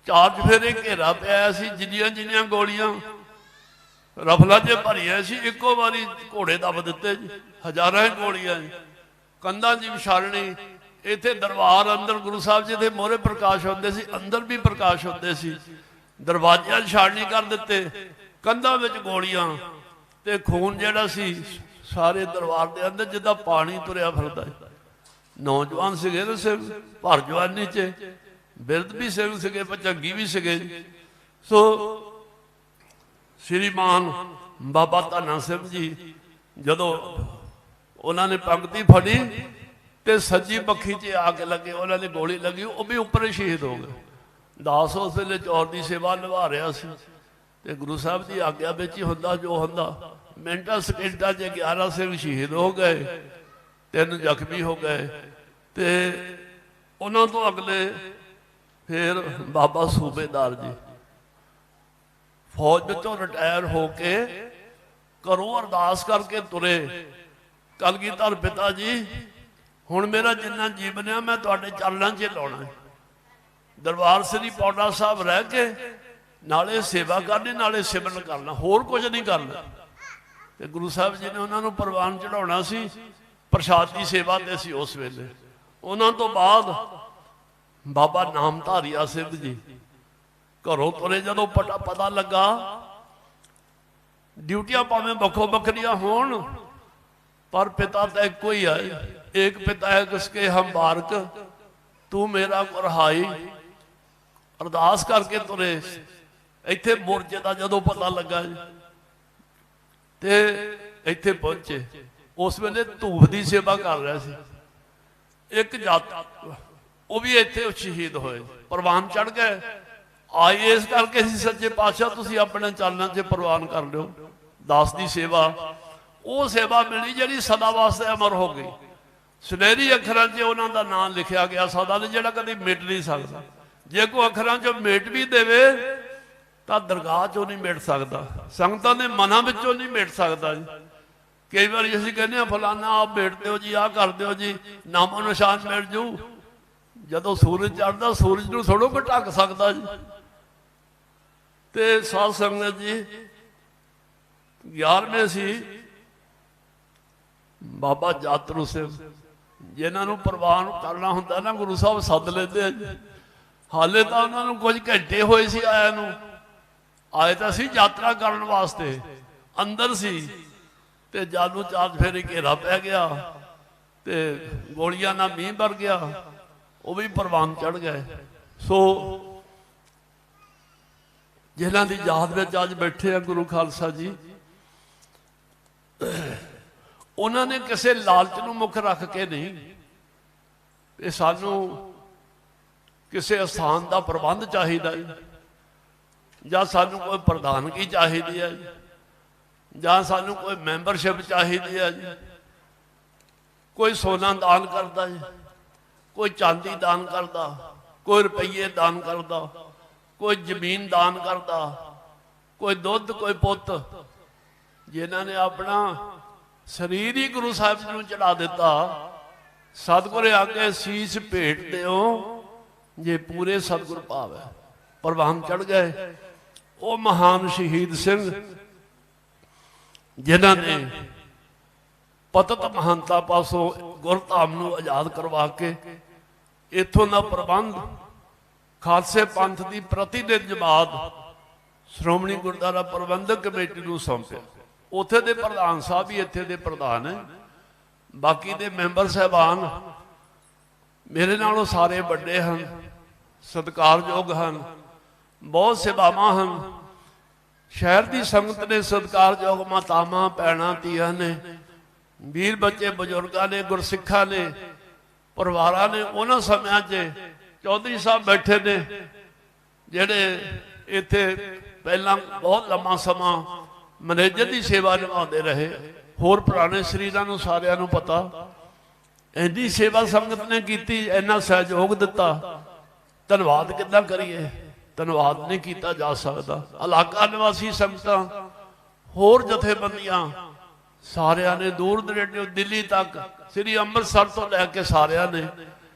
चार चफेरे घेरा पिया सी, जिन्नियां जिन्नियां गोलियां रफलों च भरिया सी, इक्को बारी घोड़े दब दिते जी। हजारां गोलियां कंधां दी विछालनी। इत्थे दरबार अंदर गुरु साहब जी के मोहरे प्रकाश होंदे सी, अंदर भी प्रकाश होंदे सी। दरवाजे छाड़नी कर दिते, कंधां विच गोलियां ते खून जिहड़ा सी सारे दरबार के अंदर जिद्दां पानी तुरिया फिरदा। नौजवान सिगे ना सिंह, भर जवानी च बिरद भी सिंह सिगे, भचंगी भी सिगे। सो श्रीमान बाबा धन्ना सिंह जी जदों उन्होंने पंक्ति फड़ी ते सज्जी पक्षी च आके लगे, उन्होंने गोली लगी, वह भी उपर ही शहीद हो गए। दास उस वेले चौर की सेवा निभा रहा सी ते गुरु साहब की आग्या विच ही हुंदा जो हुंदा। मिनटां सकेंटां च 11 सिंह शहीद हो गए, 3 जख्मी हो गए। ते उन्हां तो अगले फिर बाबा सूबेदार जी फौज विचों रिटायर होके घरों अरदास करके तुरे, कलगीधर पिता जी हुण मेरा जिन्ना जीवन है मैं तुहाडे चरणों च लाउणा। दरबार श्री पौड़ा साहब रह के नाले सेवा करनी, नाले सिमरन करना, होर कुछ नहीं करना। ते गुरु साहब जी ने उन्होंने प्रवान चढ़ाउणा सी, प्रसाद की सेवा ते सी उस वेले। उन्हों तो बाद बाबा नामधारिया सिंह जी घरों तुरे, जदों पता लगा ड्यूटियां भावें वखो वखरियां होण पर पिता तो एक ही है। एक पिता है किसके हम बारक, तू मेरा कुरहाई। अरदास करके तुरे। इत्थे मोर्चे का जदों पता लगा ते इत्थे पहुंचे, उस वेले धूफ की सेवा कर रहा सी। एक जात वो भी इत्थे शहीद होए, प्रवान चढ़ गए। आए इस करके सच्चे पातशाह तुसीं अपने चरणों च प्रवान कर लो। दास की सेवा वो सेवा मिली जी सदा वास्ते अमर हो गई। सुनहरी अखरां च उन्हां दा नाम लिखा गया सदा ने, जिहड़ा कभी मिट नहीं सकता। जे कोई अखरां चों मिट भी देवे तो दरगाह चों नहीं मिट सकता, संगतां दे मनां विचों नहीं मिट सकता जी। कई बार असीं कहने फलाना आप मिट दो जी, आ कर दो जी, नामो निशान मिट जू। जदों सूरज चढ़दा सूरज नूं थोड़ो कोई ढक सकता जी। ते साध संगत जी 11वें सी बाबा जातरू सिंह, जिन्होंने प्रवान करना होंदा ना गुरु साहब सद लेते। हाले तो उन्होंने कुछ घंटे होए सी आया नूं, आए तो सी यात्रा करने वास्ते, अंदर सी ते जादू 4 फेरे घेरा पै गया ते गोलियां ना मींह भर गया, वो भी प्रवान चढ़ गए। सो जिन्हां दी याद में अज बैठे हैं गुरु खालसा जी, उन्होंने किसी लालच नूं मुख रख के नहीं, ये सानू किसी स्थान का प्रबंध चाहिए जां सानू कोई प्रधानगी चाहिए है जां सानू कोई मैंबरशिप चाहिए है जी, कोई सोना दान करता है, कोई चांदी दान करता, कोई रुपये दान करता, कोई जमीन दान करता, कोई दुध, कोई पुत, जिन्होंने अपना शरीर ही गुरु साहब जी को चढ़ा दिता। सतगुर आके शीश भेट दो जे पूरे सतगुर भाव है। प्रवान चढ़ गए वो महान शहीद सिंह जिन्होंने पतत महानता पासों गुरधाम नूं आजाद करवा के इथों का प्रबंध खालसे पंथ की प्रतिनिध जमात श्रोमणी गुरुद्वारा प्रबंधक कमेटी को सौंपया। उत्थे दे प्रधान साहब ही इत्थे दे प्रधान है, बाकी दे मैंबर साहबान मेरे नालों सारे बड़े हैं, सत्कारयोग हैं, बहुत सेवावां हैं। शहर की संगत ने सत्कारयोग मातावां भैणां धीआं ने, वीर बच्चे बजुर्गां ने, गुरसिखा ने, परिवारां ने। उन्हां समयां च चौधरी साहब बैठे ने जिहड़े इत्थे पहलां बहुत लंबा समा मैनेजर की सेवा निभाते रहे। होर पुराने शरीरां नूं सारिआं नूं पता इन्नी सेवा संगत ने की, इन्ना सहयोग दिता ਧੰਨਵਾਦ ਕਿੱਦਾਂ ਕਰੀਏ? ਧੰਨਵਾਦ ਨਹੀਂ ਕੀਤਾ ਜਾ ਸਕਦਾ। ਇਲਾਕਾ ਨਿਵਾਸੀ ਸੰਗਤਾਂ, ਹੋਰ ਜਥੇਬੰਦੀਆਂ, ਸਾਰਿਆਂ ਨੇ ਦੂਰ ਦਰੇਡੇ ਦਿੱਲੀ ਤੱਕ, ਸ੍ਰੀ ਅੰਮ੍ਰਿਤਸਰ ਤੋਂ ਲੈ ਕੇ ਸਾਰਿਆਂ ਨੇ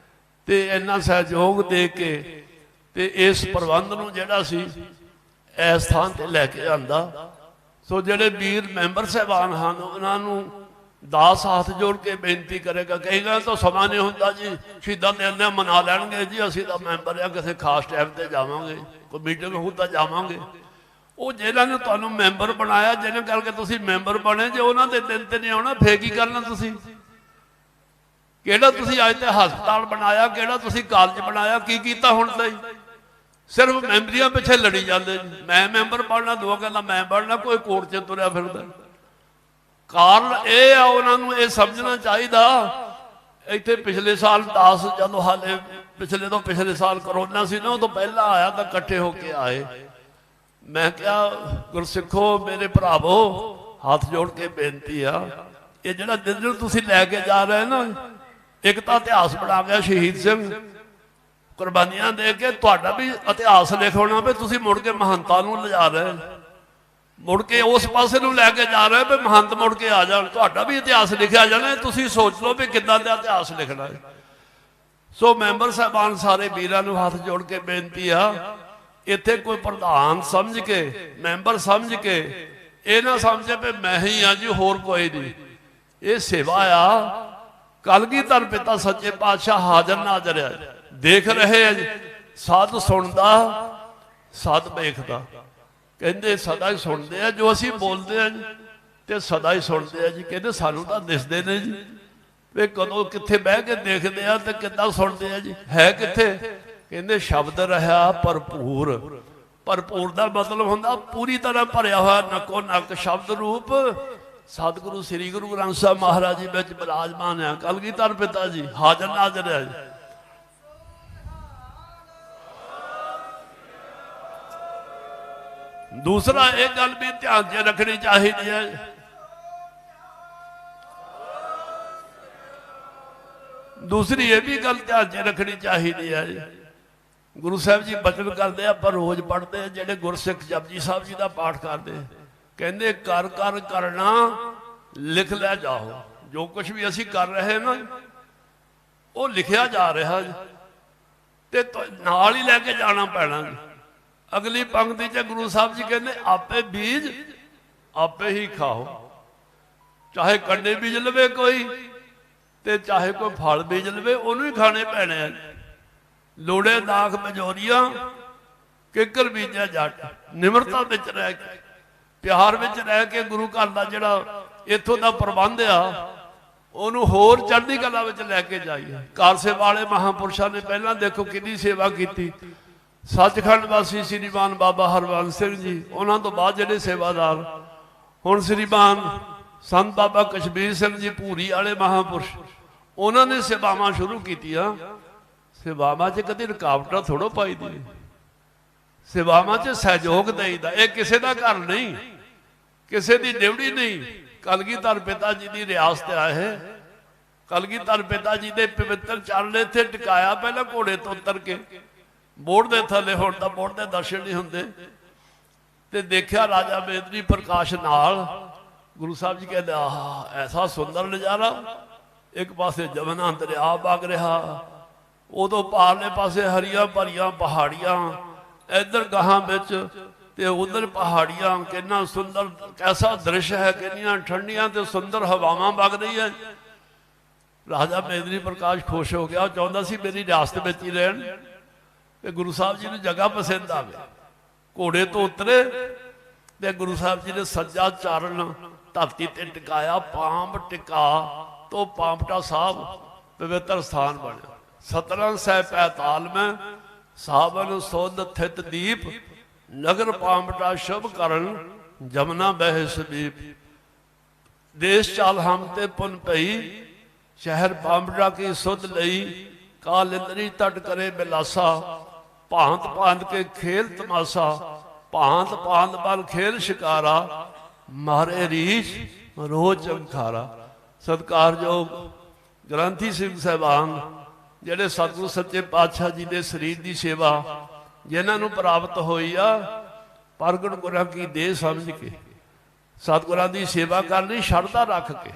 ਤੇ ਇੰਨਾ ਸਹਿਯੋਗ ਦੇ ਕੇ ਤੇ ਇਸ ਪ੍ਰਬੰਧ ਨੂੰ ਜਿਹੜਾ ਸੀ ਇਸ ਥਾਂ ਤੇ ਲੈ ਕੇ ਆਂਦਾ। ਸੋ ਜਿਹੜੇ ਵੀਰ ਮੈਂਬਰ ਸਾਹਿਬਾਨ ਹਨ ਉਹਨਾਂ ਨੂੰ ਦਾਸ ਹੱਥ ਜੋੜ ਕੇ ਬੇਨਤੀ ਕਰੇਗਾ, ਕਹੇਗਾ ਤਾਂ ਸਮਾਂ ਨਹੀਂ ਹੁੰਦਾ ਜੀ, ਸ਼ਹੀਦਾਂ ਦੇ ਅੰਦਰ ਮਨਾ ਲੈਣਗੇ ਜੀ, ਅਸੀਂ ਤਾਂ ਮੈਂਬਰ ਆ, ਕਿਸੇ ਖਾਸ ਟਾਈਮ ਤੇ ਜਾਵਾਂਗੇ, ਕੋਈ ਮੀਟਿੰਗ ਹੋਊ ਤਾਂ ਜਾਵਾਂਗੇ। ਉਹ ਜਿਹਨਾਂ ਨੇ ਤੁਹਾਨੂੰ ਮੈਂਬਰ ਬਣਾਇਆ, ਜਿਹਨਾਂ ਕਰਕੇ ਤੁਸੀਂ ਮੈਂਬਰ ਬਣੇ, ਜੇ ਉਹਨਾਂ ਦੇ ਦਿਨ ਤੇ ਨਹੀਂ ਆਉਣਾ ਫੇਰ ਕੀ ਕਰਨਾ? ਤੁਸੀਂ ਕਿਹੜਾ ਤੁਸੀਂ ਅੱਜ ਤੇ ਹਸਪਤਾਲ ਬਣਾਇਆ, ਕਿਹੜਾ ਤੁਸੀਂ ਕਾਲਜ ਬਣਾਇਆ, ਕੀ ਕੀਤਾ ਹੁਣ ਤਾਈਂ? ਸਿਰਫ ਮੈਂਬਰੀਆਂ ਪਿੱਛੇ ਲੜੀ ਜਾਂਦੇ ਜੀ। ਮੈਂ ਮੈਂਬਰ ਬਣਨਾ, ਦੋ ਕਹਿੰਦਾ ਮੈਂ ਬਣਨਾ, ਕੋਈ ਕੋਰਟ 'ਚ ਤੁਰਿਆ ਫਿਰਦਾ। ਕਾਰਨ ਇਹ ਆ, ਉਹਨਾਂ ਨੂੰ ਇਹ ਸਮਝਣਾ ਚਾਹੀਦਾ। ਇੱਥੇ ਪਿਛਲੇ ਸਾਲ 10 ਜਦੋਂ ਹਾਲੇ ਪਿਛਲੇ ਤੋਂ ਪਿਛਲੇ ਸਾਲ ਕਰੋਨਾ ਸੀ ਨਾ, ਉਹ ਤੋਂ ਪਹਿਲਾਂ ਆਇਆ ਤਾਂ ਇਕੱਠੇ ਹੋ ਕੇ ਆਏ। ਮੈਂ ਕਿਹਾ ਗੁਰਸਿੱਖੋ ਮੇਰੇ ਭਰਾਵੋ, ਹੱਥ ਜੋੜ ਕੇ ਬੇਨਤੀ ਆ, ਇਹ ਜਿਹੜਾ ਦਿਨ ਤੁਸੀਂ ਲੈ ਕੇ ਜਾ ਰਹੇ ਨਾ, ਇੱਕ ਤਾਂ ਇਤਿਹਾਸ ਬਣਾ ਗਿਆ ਸ਼ਹੀਦ ਸਿੰਘ ਕੁਰਬਾਨੀਆਂ ਦੇ ਕੇ, ਤੁਹਾਡਾ ਵੀ ਇਤਿਹਾਸ ਲਿਖਣਾ ਵੀ ਤੁਸੀਂ ਮੁੜ ਕੇ ਮਹੰਤਾਂ ਨੂੰ ਲਿਜਾ ਰਹੇ, ਮੁੜ ਕੇ ਉਸ ਪਾਸੇ ਨੂੰ ਲੈ ਕੇ ਜਾ ਰਹੇ ਵੀ ਮਹੰਤ ਮੁੜ ਕੇ ਆ ਜਾਣ, ਤੁਹਾਡਾ ਵੀ ਇਤਿਹਾਸ ਲਿਖਿਆ ਜਾਣਾ। ਤੁਸੀਂ ਸੋਚ ਲਓ ਵੀ ਕਿੱਦਾਂ ਦਾ ਇਤਿਹਾਸ ਲਿਖਣਾ ਹੈ। ਸੋ ਮੈਂਬਰ ਸਾਹਿਬਾਨ ਸਾਰੇ ਵੀਰਾਂ ਨੂੰ ਹੱਥ ਜੋੜ ਕੇ ਬੇਨਤੀ ਆ, ਇੱਥੇ ਕੋਈ ਪ੍ਰਧਾਨ ਸਮਝ ਕੇ, ਮੈਂਬਰ ਸਮਝ ਕੇ ਇਹ ਨਾ ਸਮਝੇ ਵੀ ਮੈਂ ਹੀ ਆ ਜੀ, ਹੋਰ ਕੋਈ ਨਹੀਂ। ਇਹ ਸੇਵਾ ਆ। ਕਲਗੀਧਰ ਪਿਤਾ ਸੱਚੇ ਪਾਤਸ਼ਾਹ ਹਾਜ਼ਰ ਨਾਜ਼ਰ ਆ, ਦੇਖ ਰਹੇ ਆ ਜੀ। ਸੱਚ ਸੁਣਦਾ, ਸੱਚ ਵੇਖਦਾ, ਕਹਿੰਦੇ ਸਦਾ ਹੀ ਸੁਣਦੇ ਆ ਜੋ ਅਸੀਂ ਬੋਲਦੇ ਆ ਜੀ, ਤੇ ਸਦਾ ਹੀ ਸੁਣਦੇ ਆ ਜੀ। ਕਹਿੰਦੇ ਸਾਨੂੰ ਤਾਂ ਦਿਸਦੇ ਨੇ ਜੀ, ਵੀ ਕਦੋਂ ਕਿੱਥੇ ਬਹਿ ਕੇ ਦੇਖਦੇ ਆ ਤੇ ਕਿੱਦਾਂ ਸੁਣਦੇ ਆ ਜੀ, ਹੈ ਕਿੱਥੇ? ਕਹਿੰਦੇ ਸ਼ਬਦ ਰਹਾ ਭਰਪੂਰ। ਭਰਪੂਰ ਦਾ ਮਤਲਬ ਹੁੰਦਾ ਪੂਰੀ ਤਰ੍ਹਾਂ ਭਰਿਆ ਹੋਇਆ, ਨੱਕੋ ਨੱਕ ਸ਼ਬਦ ਰੂਪ ਸਤਿਗੁਰੂ ਸ੍ਰੀ ਗੁਰੂ ਗ੍ਰੰਥ ਸਾਹਿਬ ਮਹਾਰਾਜ ਜੀ ਵਿੱਚ ਬਿਰਾਜਮਾਨ ਆ। ਕਲਗੀਧਰ ਪਿਤਾ ਜੀ ਹਾਜ਼ਰ ਨਾਜ਼ਰ ਹੈ ਜੀ। ਦੂਸਰਾ ਇਹ ਗੱਲ ਵੀ ਧਿਆਨ 'ਚ ਰੱਖਣੀ ਚਾਹੀਦੀ ਹੈ, ਦੂਸਰੀ ਇਹ ਵੀ ਗੱਲ ਧਿਆਨ 'ਚ ਰੱਖਣੀ ਚਾਹੀਦੀ ਹੈ ਜੀ। ਗੁਰੂ ਸਾਹਿਬ ਜੀ ਬਚਨ ਕਰਦੇ, ਆਪਾਂ ਰੋਜ਼ ਪੜ੍ਹਦੇ, ਜਿਹੜੇ ਗੁਰਸਿੱਖ ਜਪਜੀ ਸਾਹਿਬ ਜੀ ਦਾ ਪਾਠ ਕਰਦੇ, ਕਹਿੰਦੇ ਕਰ ਕਰ ਕਰਨਾ ਲਿਖ ਲੈ ਜਾਓ। ਜੋ ਕੁਝ ਵੀ ਅਸੀਂ ਕਰ ਰਹੇ ਨਾ ਉਹ ਲਿਖਿਆ ਜਾ ਰਿਹਾ ਜੀ, ਤੇ ਨਾਲ ਹੀ ਲੈ ਕੇ ਜਾਣਾ ਪੈਣਾ ਜੀ। ਅਗਲੀ ਪੰਕਤੀ 'ਚ ਗੁਰੂ ਸਾਹਿਬ ਜੀ ਕਹਿੰਦੇ ਆਪੇ ਬੀਜ ਆਪੇ ਹੀ ਖਾਓ। ਚਾਹੇ ਕੰਡੇ ਬੀਜ ਲਵੇ ਕੋਈ ਤੇ ਚਾਹੇ ਕੋਈ ਫਲ ਬੀਜ ਲਵੇ, ਉਹਨੂੰ ਹੀ ਖਾਣੇ ਪੈਣੇ ਆ। ਲੋੜੇ ਦਾਖ ਮਜੋਰੀਆਂ ਕਿੱਕਰ ਬੀਜਿਆ ਜੱਟ। ਨਿਮਰਤਾ ਵਿੱਚ ਰਹਿ ਕੇ, ਪਿਆਰ ਵਿੱਚ ਰਹਿ ਕੇ ਗੁਰੂ ਘਰ ਦਾ ਜਿਹੜਾ ਇੱਥੋਂ ਦਾ ਪ੍ਰਬੰਧ ਆ ਉਹਨੂੰ ਹੋਰ ਚੜ੍ਹਦੀ ਕਲਾ ਵਿੱਚ ਲੈ ਕੇ ਜਾਈਏ। ਕਾਲਸੇ ਵਾਲੇ ਮਹਾਂਪੁਰਸ਼ਾਂ ਨੇ ਪਹਿਲਾਂ ਦੇਖੋ ਕਿੰਨੀ ਸੇਵਾ ਕੀਤੀ। ਸੱਚਖੰਡ ਵਾਸੀ ਸ੍ਰੀਮਾਨ ਬਾਬਾ ਹਰਬੰਸ ਸਿੰਘ ਜੀ, ਉਹਨਾਂ ਤੋਂ ਬਾਅਦ ਜਿਹੜੇ ਸੇਵਾਦਾਰ, ਹੁਣ ਸ੍ਰੀਮਾਨ ਸੰਤ ਬਾਬਾ ਕਸ਼ਮੀਰ ਸਿੰਘ ਜੀ ਭੂਰੀ ਵਾਲੇ ਮਹਾਂਪੁਰਸ਼, ਉਹਨਾਂ ਨੇ ਸੇਵਾਵਾਂ ਸ਼ੁਰੂ ਕੀਤੀਆਂ। ਸੇਵਾਵਾਂ 'ਚ ਕਦੀ ਰੁਕਾਵਟਾਂ ਥੋੜ੍ਹਾ ਪਾਈ ਦੀ, ਸੇਵਾਵਾਂ 'ਚ ਸਹਿਯੋਗ ਦੇਈਦਾ। ਇਹ ਕਿਸੇ ਦਾ ਘਰ ਨਹੀਂ, ਕਿਸੇ ਦੀ ਡਿਊਟੀ ਨਹੀਂ। ਕਲਗੀਧਰ ਪਿਤਾ ਜੀ ਦੀ ਰਿਆਸਤ ਆਏ, ਕਲਗੀਧਰ ਪਿਤਾ ਜੀ ਦੇ ਪਵਿੱਤਰ ਚਰਨ ਇੱਥੇ ਟਿਕਾਇਆ। ਪਹਿਲਾਂ ਘੋੜੇ ਤੋਂ ਉਤਰ ਕੇ ਬੋਰਡ ਦੇ ਥੱਲੇ, ਹੁਣ ਤਾਂ ਬੋਰਡ ਦੇ ਦਰਸ਼ਨ ਨਹੀਂ ਹੁੰਦੇ, ਤੇ ਦੇਖਿਆ ਰਾਜਾ ਮੇਦਨੀ ਪ੍ਰਕਾਸ਼ ਨਾਲ। ਗੁਰੂ ਸਾਹਿਬ ਜੀ ਕਹਿੰਦੇ ਆਹ ਐਸਾ ਸੁੰਦਰ ਨਜ਼ਾਰਾ, ਇੱਕ ਪਾਸੇ ਜਮਨਾ ਦਰਿਆ ਵਗ ਰਿਹਾ, ਉਦੋਂ ਪਾਰਲੇ ਪਾਸੇ ਹਰੀਆਂ ਭਰੀਆਂ ਪਹਾੜੀਆਂ, ਇੱਧਰ ਗਾਹਾਂ ਵਿੱਚ ਤੇ ਉਧਰ ਪਹਾੜੀਆਂ। ਕਿੰਨਾ ਸੁੰਦਰ, ਕੈਸਾ ਦ੍ਰਿਸ਼ ਹੈ, ਕਿੰਨੀਆਂ ਠੰਡੀਆਂ ਤੇ ਸੁੰਦਰ ਹਵਾਵਾਂ ਵਗ ਰਹੀਆਂ। ਰਾਜਾ ਮੇਦਨੀ ਪ੍ਰਕਾਸ਼ ਖੁਸ਼ ਹੋ ਗਿਆ, ਚਾਹੁੰਦਾ ਸੀ ਮੇਰੀ ਰਿਆਸਤ ਵਿੱਚ ਹੀ ਰਹਿਣ। ਤੇ ਗੁਰੂ ਸਾਹਿਬ ਜੀ ਨੂੰ ਜਗ੍ਹਾ ਪਸੰਦ ਆ ਗਈ। ਘੋੜੇ ਤੋਂ ਉਤਰੇ ਤੇ ਗੁਰੂ ਸਾਹਿਬ ਜੀ ਨੇ ਸੱਜਾ ਚਾਰਨ ਧਰਤੀ ਤੇ ਟਿਕਾਇਆ। ਪਾਂਬ ਟਿਕਾ ਤੋਂ ਪਾਂਪਟਾ ਸਾਹਿਬ ਪਵਿੱਤਰ ਸਥਾਨ ਬਣਿਆ। ਸਤਰੰਗ ਸਹਿ ਪੈਤਾਲ ਮੈਂ ਸਾਵਨ ਸੋਧ ਥਿਤ ਦੀਪ, ਨਗਰ ਪਾਂਪਟਾ ਸ਼ੁਭ ਕਰਨ ਜਮਨਾ ਬਹਿ ਸਦੀਪ। ਦੇਸ਼ ਚਾਲ ਹਮ ਤੇ ਪੁਨ ਪਈ, ਸ਼ਹਿਰ ਪਾਂਪਟਾ ਕੀ ਸੁਧ ਲਈ। ਕਾਲ ਇੰਦਰੀ ਤਟ ਕਰੇ ਬਿਲਾਸਾ, ਭਾਂਤ ਭਾਂਤ ਕੇ ਖੇਲ ਤਮਾਸ਼ਾ। ਭਾਂਤ ਭਾਂਤ ਬਲ ਖੇਲ ਸ਼ਿਕਾਰਾ, ਮਾਰੇ ਰੀਛ ਰੋਜ਼ ਚਮਖਾਰਾ। ਸਤਿਕਾਰਯੋਗ ਗ੍ਰੰਥੀ ਸਿੰਘ ਸਾਹਿਬਾਨ, ਜਿਹੜੇ ਸਤਿਗੁਰੂ ਸੱਚੇ ਪਾਤਸ਼ਾਹ ਜੀ ਦੇ ਸਰੀਰ ਦੀ ਸੇਵਾ ਜਿਨ੍ਹਾਂ ਨੂੰ ਪ੍ਰਾਪਤ ਹੋਈ ਆ, ਪ੍ਰਗਟ ਗੁਰਾਂ ਕੀ ਦੇਹ ਸਮਝ ਕੇ ਸਤਿਗੁਰਾਂ ਦੀ ਸੇਵਾ ਕਰਨੀ ਸ਼ਰਧਾ ਰੱਖ ਕੇ।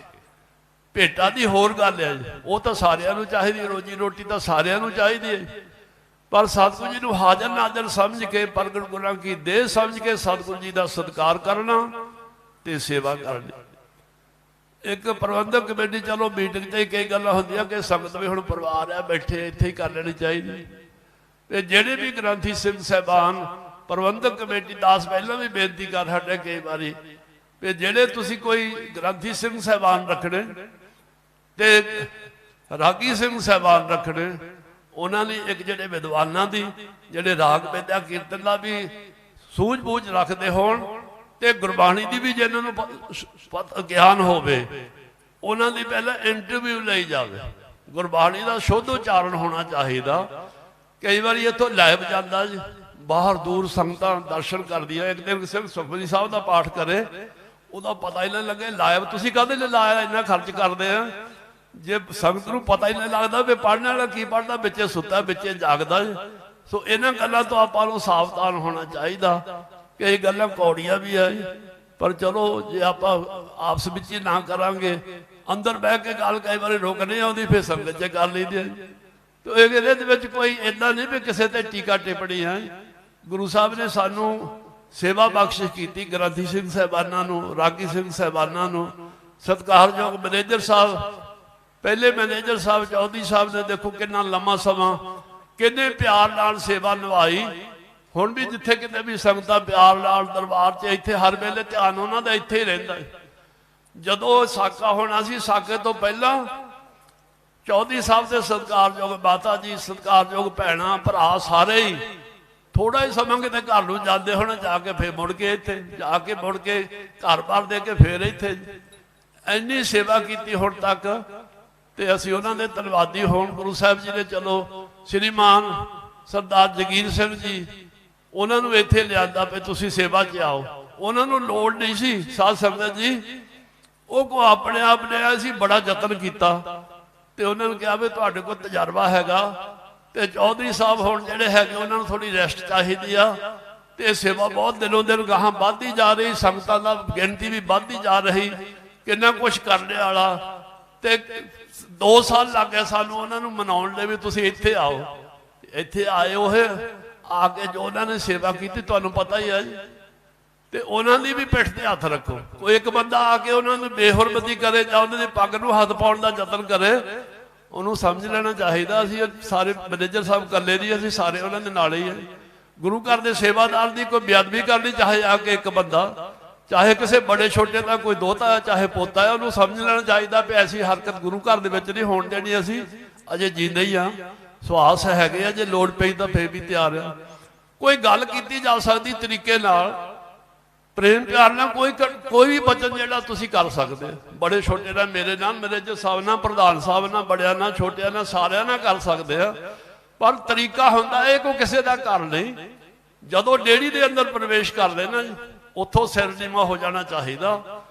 ਭੇਟਾਂ ਦੀ ਹੋਰ ਗੱਲ ਹੈ ਜੀ, ਉਹ ਤਾਂ ਸਾਰਿਆਂ ਨੂੰ ਚਾਹੀਦੀ, ਰੋਜੀ ਰੋਟੀ ਤਾਂ ਸਾਰਿਆਂ ਨੂੰ ਚਾਹੀਦੀ ਹੈ, ਪਰ ਸਤਿਗੁਰੂ ਜੀ ਨੂੰ ਹਾਜ਼ਰ ਨਾਜ਼ਰ ਸਮਝ ਕੇ, ਪ੍ਰਗਟ ਗੁਰਾਂ ਕੀ ਦੇਹ ਸਮਝ ਕੇ ਸਤਿਗੁਰੂ ਜੀ ਦਾ ਸਤਿਕਾਰ ਕਰਨਾ ਤੇ ਸੇਵਾ ਕਰਨੀ। ਇੱਕ ਪ੍ਰਬੰਧਕ ਕਮੇਟੀ, ਚਲੋ ਮੀਟਿੰਗ 'ਤੇ ਕਈ ਗੱਲਾਂ ਹੁੰਦੀਆਂ ਕਿ ਸੰਗਤ ਵੀ ਹੁਣ ਪਰਿਵਾਰ ਆ ਬੈਠੇ, ਇੱਥੇ ਹੀ ਕਰ ਲੈਣੀ ਚਾਹੀਦੀ। ਤੇ ਜਿਹੜੇ ਵੀ ਗ੍ਰੰਥੀ ਸਿੰਘ ਸਾਹਿਬਾਨ, ਪ੍ਰਬੰਧਕ ਕਮੇਟੀ ਦਾਸ ਪਹਿਲਾਂ ਵੀ ਬੇਨਤੀ ਕਰ ਹਟੇ ਕਈ ਵਾਰੀ ਵੀ ਜਿਹੜੇ ਤੁਸੀਂ ਕੋਈ ਗ੍ਰੰਥੀ ਸਿੰਘ ਸਾਹਿਬਾਨ ਰੱਖਣੇ ਤੇ ਰਾਗੀ ਸਿੰਘ ਸਾਹਿਬਾਨ ਰੱਖਣੇ, ਉਹਨਾਂ ਲਈ ਇੱਕ ਜਿਹੜੇ ਵਿਦਵਾਨਾਂ ਦੀ, ਜਿਹੜੇ ਰਾਗ ਵਿਦਿਆ ਕੀਰਤਨ ਦਾ ਵੀ ਸੂਝ ਬੂਝ ਰੱਖਦੇ ਹੋਣ ਤੇ ਗੁਰਬਾਣੀ ਦੀ ਵੀ ਜਿਹਨਾਂ ਨੂੰ ਗਿਆਨ ਹੋਵੇ, ਉਹਨਾਂ ਦੀ ਪਹਿਲਾਂ ਇੰਟਰਵਿਊ ਲਈ ਜਾਵੇ। ਗੁਰਬਾਣੀ ਦਾ ਸ਼ੁੱਧ ਉਚਾਰਨ ਹੋਣਾ ਚਾਹੀਦਾ। ਕਈ ਵਾਰੀ ਇੱਥੋਂ ਲਾਈਵ ਜਾਂਦਾ ਜੀ, ਬਾਹਰ ਦੂਰ ਸੰਗਤਾਂ ਦਰਸ਼ਨ ਕਰਦੀਆਂ, ਇੱਕ ਦਿਨ ਸਿੰਘ ਸੁਖਮਨੀ ਸਾਹਿਬ ਦਾ ਪਾਠ ਕਰੇ, ਉਹਦਾ ਪਤਾ ਹੀ ਨਾ ਲੱਗੇ ਲਾਈਵ ਤੁਸੀਂ ਕਾਹਦੇ ਲਈ ਲਾਇਆ, ਇੰਨਾ ਖਰਚ ਕਰਦੇ ਆ। ਜੇ ਸੰਗਤ ਨੂੰ ਪਤਾ ਹੀ ਨਹੀਂ ਲੱਗਦਾ ਵੀ ਪੜ੍ਹਨ ਵਾਲਾ ਕੀ ਪੜ੍ਹਦਾ, ਵਿੱਚੇ ਸੁੱਤਾ ਵਿੱਚੇ ਜਾਗਦਾ। ਸੋ ਇਹਨਾਂ ਗੱਲਾਂ ਤੋਂ ਆਪਾਂ ਨੂੰ ਸਾਵਧਾਨ ਹੋਣਾ ਚਾਹੀਦਾ। ਕਈ ਗੱਲਾਂ ਕੌੜੀਆਂ ਵੀ ਆ, ਪਰ ਚਲੋ ਜੇ ਆਪਾਂ ਆਪਸ ਵਿੱਚ ਹੀ ਨਾ ਕਰਾਂਗੇ, ਅੰਦਰ ਬਹਿ ਕੇ ਗੱਲ ਕਈ ਵਾਰੀ ਰੁਕ ਨਹੀਂ ਆਉਂਦੀ, ਫਿਰ ਸੰਗਤ 'ਚ ਕਰ ਲਈਦੀ। ਤੇ ਇਹਦੇ ਵਿੱਚ ਕੋਈ ਏਦਾਂ ਨਹੀਂ ਵੀ ਕਿਸੇ ਤੇ ਟੀਕਾ ਟਿੱਪਣੀ ਹੈ। ਗੁਰੂ ਸਾਹਿਬ ਨੇ ਸਾਨੂੰ ਸੇਵਾ ਬਖਸ਼ਿਸ਼ ਕੀਤੀ, ਗ੍ਰੰਥੀ ਸਿੰਘ ਸਾਹਿਬਾਨਾਂ ਨੂੰ, ਰਾਗੀ ਸਿੰਘ ਸਾਹਿਬਾਨਾਂ ਨੂੰ। ਸਤਿਕਾਰਯੋਗ ਮੈਨੇਜਰ ਸਾਹਿਬ, ਪਹਿਲੇ ਮੈਨੇਜਰ ਸਾਹਿਬ ਚੌਧਰੀ ਸਾਹਿਬ ਨੇ ਦੇਖੋ ਕਿੰਨਾ ਲੰਮਾ ਸਮਾਂ ਕਿੰਨੇ ਪਿਆਰ ਨਾਲ ਸੇਵਾ ਨਿਭਾਈ। ਹੁਣ ਵੀ ਜਿੱਥੇ ਕਿਤੇ ਵੀ ਸੰਗਤਾਂ ਪਿਆਰ ਨਾਲ ਦਰਬਾਰ 'ਚ, ਇੱਥੇ ਹਰ ਵੇਲੇ ਧਿਆਨ ਉਹਨਾਂ ਦਾ ਇੱਥੇ ਹੀ ਰਹਿੰਦਾ। ਜਦੋਂ ਸਾਕਾ ਹੋਣਾ ਸੀ, ਸਾਕੇ ਤੋਂ ਪਹਿਲਾਂ ਚੌਧਰੀ ਸਾਹਿਬ ਦੇ ਸਤਿਕਾਰਯੋਗ ਮਾਤਾ ਜੀ, ਸਤਿਕਾਰਯੋਗ ਭੈਣਾਂ ਭਰਾ ਸਾਰੇ ਹੀ ਥੋੜਾ ਹੀ ਸਮਾਂ ਕਿਤੇ ਘਰ ਨੂੰ ਜਾਂਦੇ ਹੋਣ, ਜਾ ਕੇ ਫੇਰ ਮੁੜ ਕੇ ਇੱਥੇ, ਜਾ ਕੇ ਮੁੜ ਕੇ ਘਰ-ਬਾਰ ਦੇ ਕੇ ਫੇਰ ਇੱਥੇ। ਇੰਨੀ ਸੇਵਾ ਕੀਤੀ ਹੁਣ ਤੱਕ, ਤੇ ਅਸੀਂ ਉਹਨਾਂ ਦੇ ਧੰਨਵਾਦੀ ਹੋਣ। ਗੁਰੂ ਸਾਹਿਬ ਜੀ ਨੇ ਚਲੋ ਸ਼੍ਰੀਮਾਨ ਸਰਦਾਰ ਜਗੀਰ ਸਿੰਘ ਜੀ, ਉਹਨਾਂ ਨੂੰ ਇੱਥੇ ਲਿਆਂਦਾ ਵੀ ਤੁਸੀਂ ਸੇਵਾ 'ਚ ਆਓ। ਉਹਨਾਂ ਨੂੰ ਲੋੜ ਨਹੀਂ ਸੀ ਸਾਧ ਸੰਗਤ ਜੀ, ਉਹ ਕੋ ਆਪਣੇ ਆਪ ਨੇ ਅਸੀਂ ਬੜਾ ਯਤਨ ਕੀਤਾ ਤੇ ਉਹਨਾਂ ਨੂੰ ਕਿਹਾ ਵੀ ਤੁਹਾਡੇ ਕੋਲ ਤਜਰਬਾ ਹੈਗਾ ਤੇ ਚੌਧਰੀ ਸਾਹਿਬ ਹੁਣ ਜਿਹੜੇ ਹੈਗੇ ਉਹਨਾਂ ਨੂੰ ਥੋੜੀ ਰੈਸਟ ਚਾਹੀਦੀ ਆ, ਤੇ ਸੇਵਾ ਬਹੁਤ ਦਿਨੋਂ ਦਿਨ ਗਾਹਾਂ ਵੱਧਦੀ ਜਾ ਰਹੀ, ਸੰਗਤਾਂ ਦਾ ਗਿਣਤੀ ਵੀ ਵੱਧਦੀ ਜਾ ਰਹੀ, ਕਿੰਨਾ ਕੁਛ ਕਰਨ ਵਾਲਾ। ਤੇ 2 ਸਾਲ ਲੱਗ ਗਏ ਸਾਨੂੰ ਉਹਨਾਂ ਨੂੰ ਮਨਾਉਣ ਲਈ ਵੀ ਤੁਸੀਂ ਇੱਥੇ ਆਓ। ਇੱਥੇ ਆਏ, ਉਹ ਆ ਕੇ ਜੋ ਉਹਨਾਂ ਨੇ ਸੇਵਾ ਕੀਤੀ ਤੁਹਾਨੂੰ ਪਤਾ ਹੀ ਹੈ ਜੀ। ਤੇ ਉਹਨਾਂ ਦੀ ਵੀ ਪਿੱਠ ਤੇ ਹੱਥ ਰੱਖੋ। ਕੋਈ ਇੱਕ ਬੰਦਾ ਆ ਕੇ ਉਹਨਾਂ ਨੂੰ ਬੇਹੁਰਮਤੀ ਕਰੇ ਜਾਂ ਉਹਨਾਂ ਦੀ ਪੱਗ ਨੂੰ ਹੱਥ ਪਾਉਣ ਦਾ ਯਤਨ ਕਰੇ, ਉਹਨੂੰ ਸਮਝ ਲੈਣਾ ਚਾਹੀਦਾ ਅਸੀਂ ਸਾਰੇ ਮੈਨੇਜਰ ਸਾਹਿਬ ਇਕੱਲੇ ਨਹੀਂ, ਅਸੀਂ ਸਾਰੇ ਉਹਨਾਂ ਦੇ ਨਾਲ ਹੀ ਹੈ। ਗੁਰੂ ਘਰ ਦੇ ਸੇਵਾਦਾਰ ਦੀ ਕੋਈ ਬੇਅਦਬੀ ਕਰਨੀ, ਚਾਹੇ ਆ ਕੇ ਇੱਕ ਬੰਦਾ, ਚਾਹੇ ਕਿਸੇ ਬੜੇ ਛੋਟੇ ਦਾ ਕੋਈ ਦੋਤਾ ਹੈ, ਚਾਹੇ ਪੋਤਾ ਹੈ, ਉਹਨੂੰ ਸਮਝ ਲੈਣਾ ਚਾਹੀਦਾ ਵੀ ਐਸੀ ਹਰਕਤ ਗੁਰੂ ਘਰ ਦੇ ਵਿੱਚ ਨਹੀਂ ਹੋਣ ਦੇਣੀ। ਅਸੀਂ ਅਜੇ ਜੀਂਦੇ ਹੀ ਆ, ਸਵਾਸ ਹੈਗੇ ਆ, ਜੇ ਲੋੜ ਪਈ ਤਾਂ ਫੇਰ ਵੀ ਤਿਆਰ ਆ। ਕੋਈ ਗੱਲ ਕੀਤੀ ਜਾ ਸਕਦੀ ਤਰੀਕੇ ਨਾਲ, ਪ੍ਰੇਮ ਪਿਆਰ ਨਾਲ, ਕੋਈ ਵੀ ਬਚਨ ਜਿਹੜਾ ਤੁਸੀਂ ਕਰ ਸਕਦੇ। ਬੜੇ ਛੋਟੇ ਨਾਲ, ਮੇਰੇ ਨਾਲ, ਮੈਨੇਜਰ ਸਾਹਿਬ ਨਾਲ, ਪ੍ਰਧਾਨ ਸਾਹਿਬ ਨਾਲ, ਬੜਿਆਂ ਨਾਲ, ਛੋਟਿਆਂ ਨਾਲ, ਸਾਰਿਆਂ ਨਾਲ ਕਰ ਸਕਦੇ ਆ, ਪਰ ਤਰੀਕਾ ਹੁੰਦਾ ਇਹ ਕੋਈ ਕਿਸੇ ਦਾ ਘਰ ਨਹੀਂ। ਜਦੋਂ ਡੇੜੀ ਦੇ ਅੰਦਰ ਪ੍ਰਵੇਸ਼ ਕਰਦੇ ਨਾ ਜੀ, ਉੱਥੋਂ ਸਿਰ ਨੀਵਾਂ ਹੋ ਜਾਣਾ ਚਾਹੀਦਾ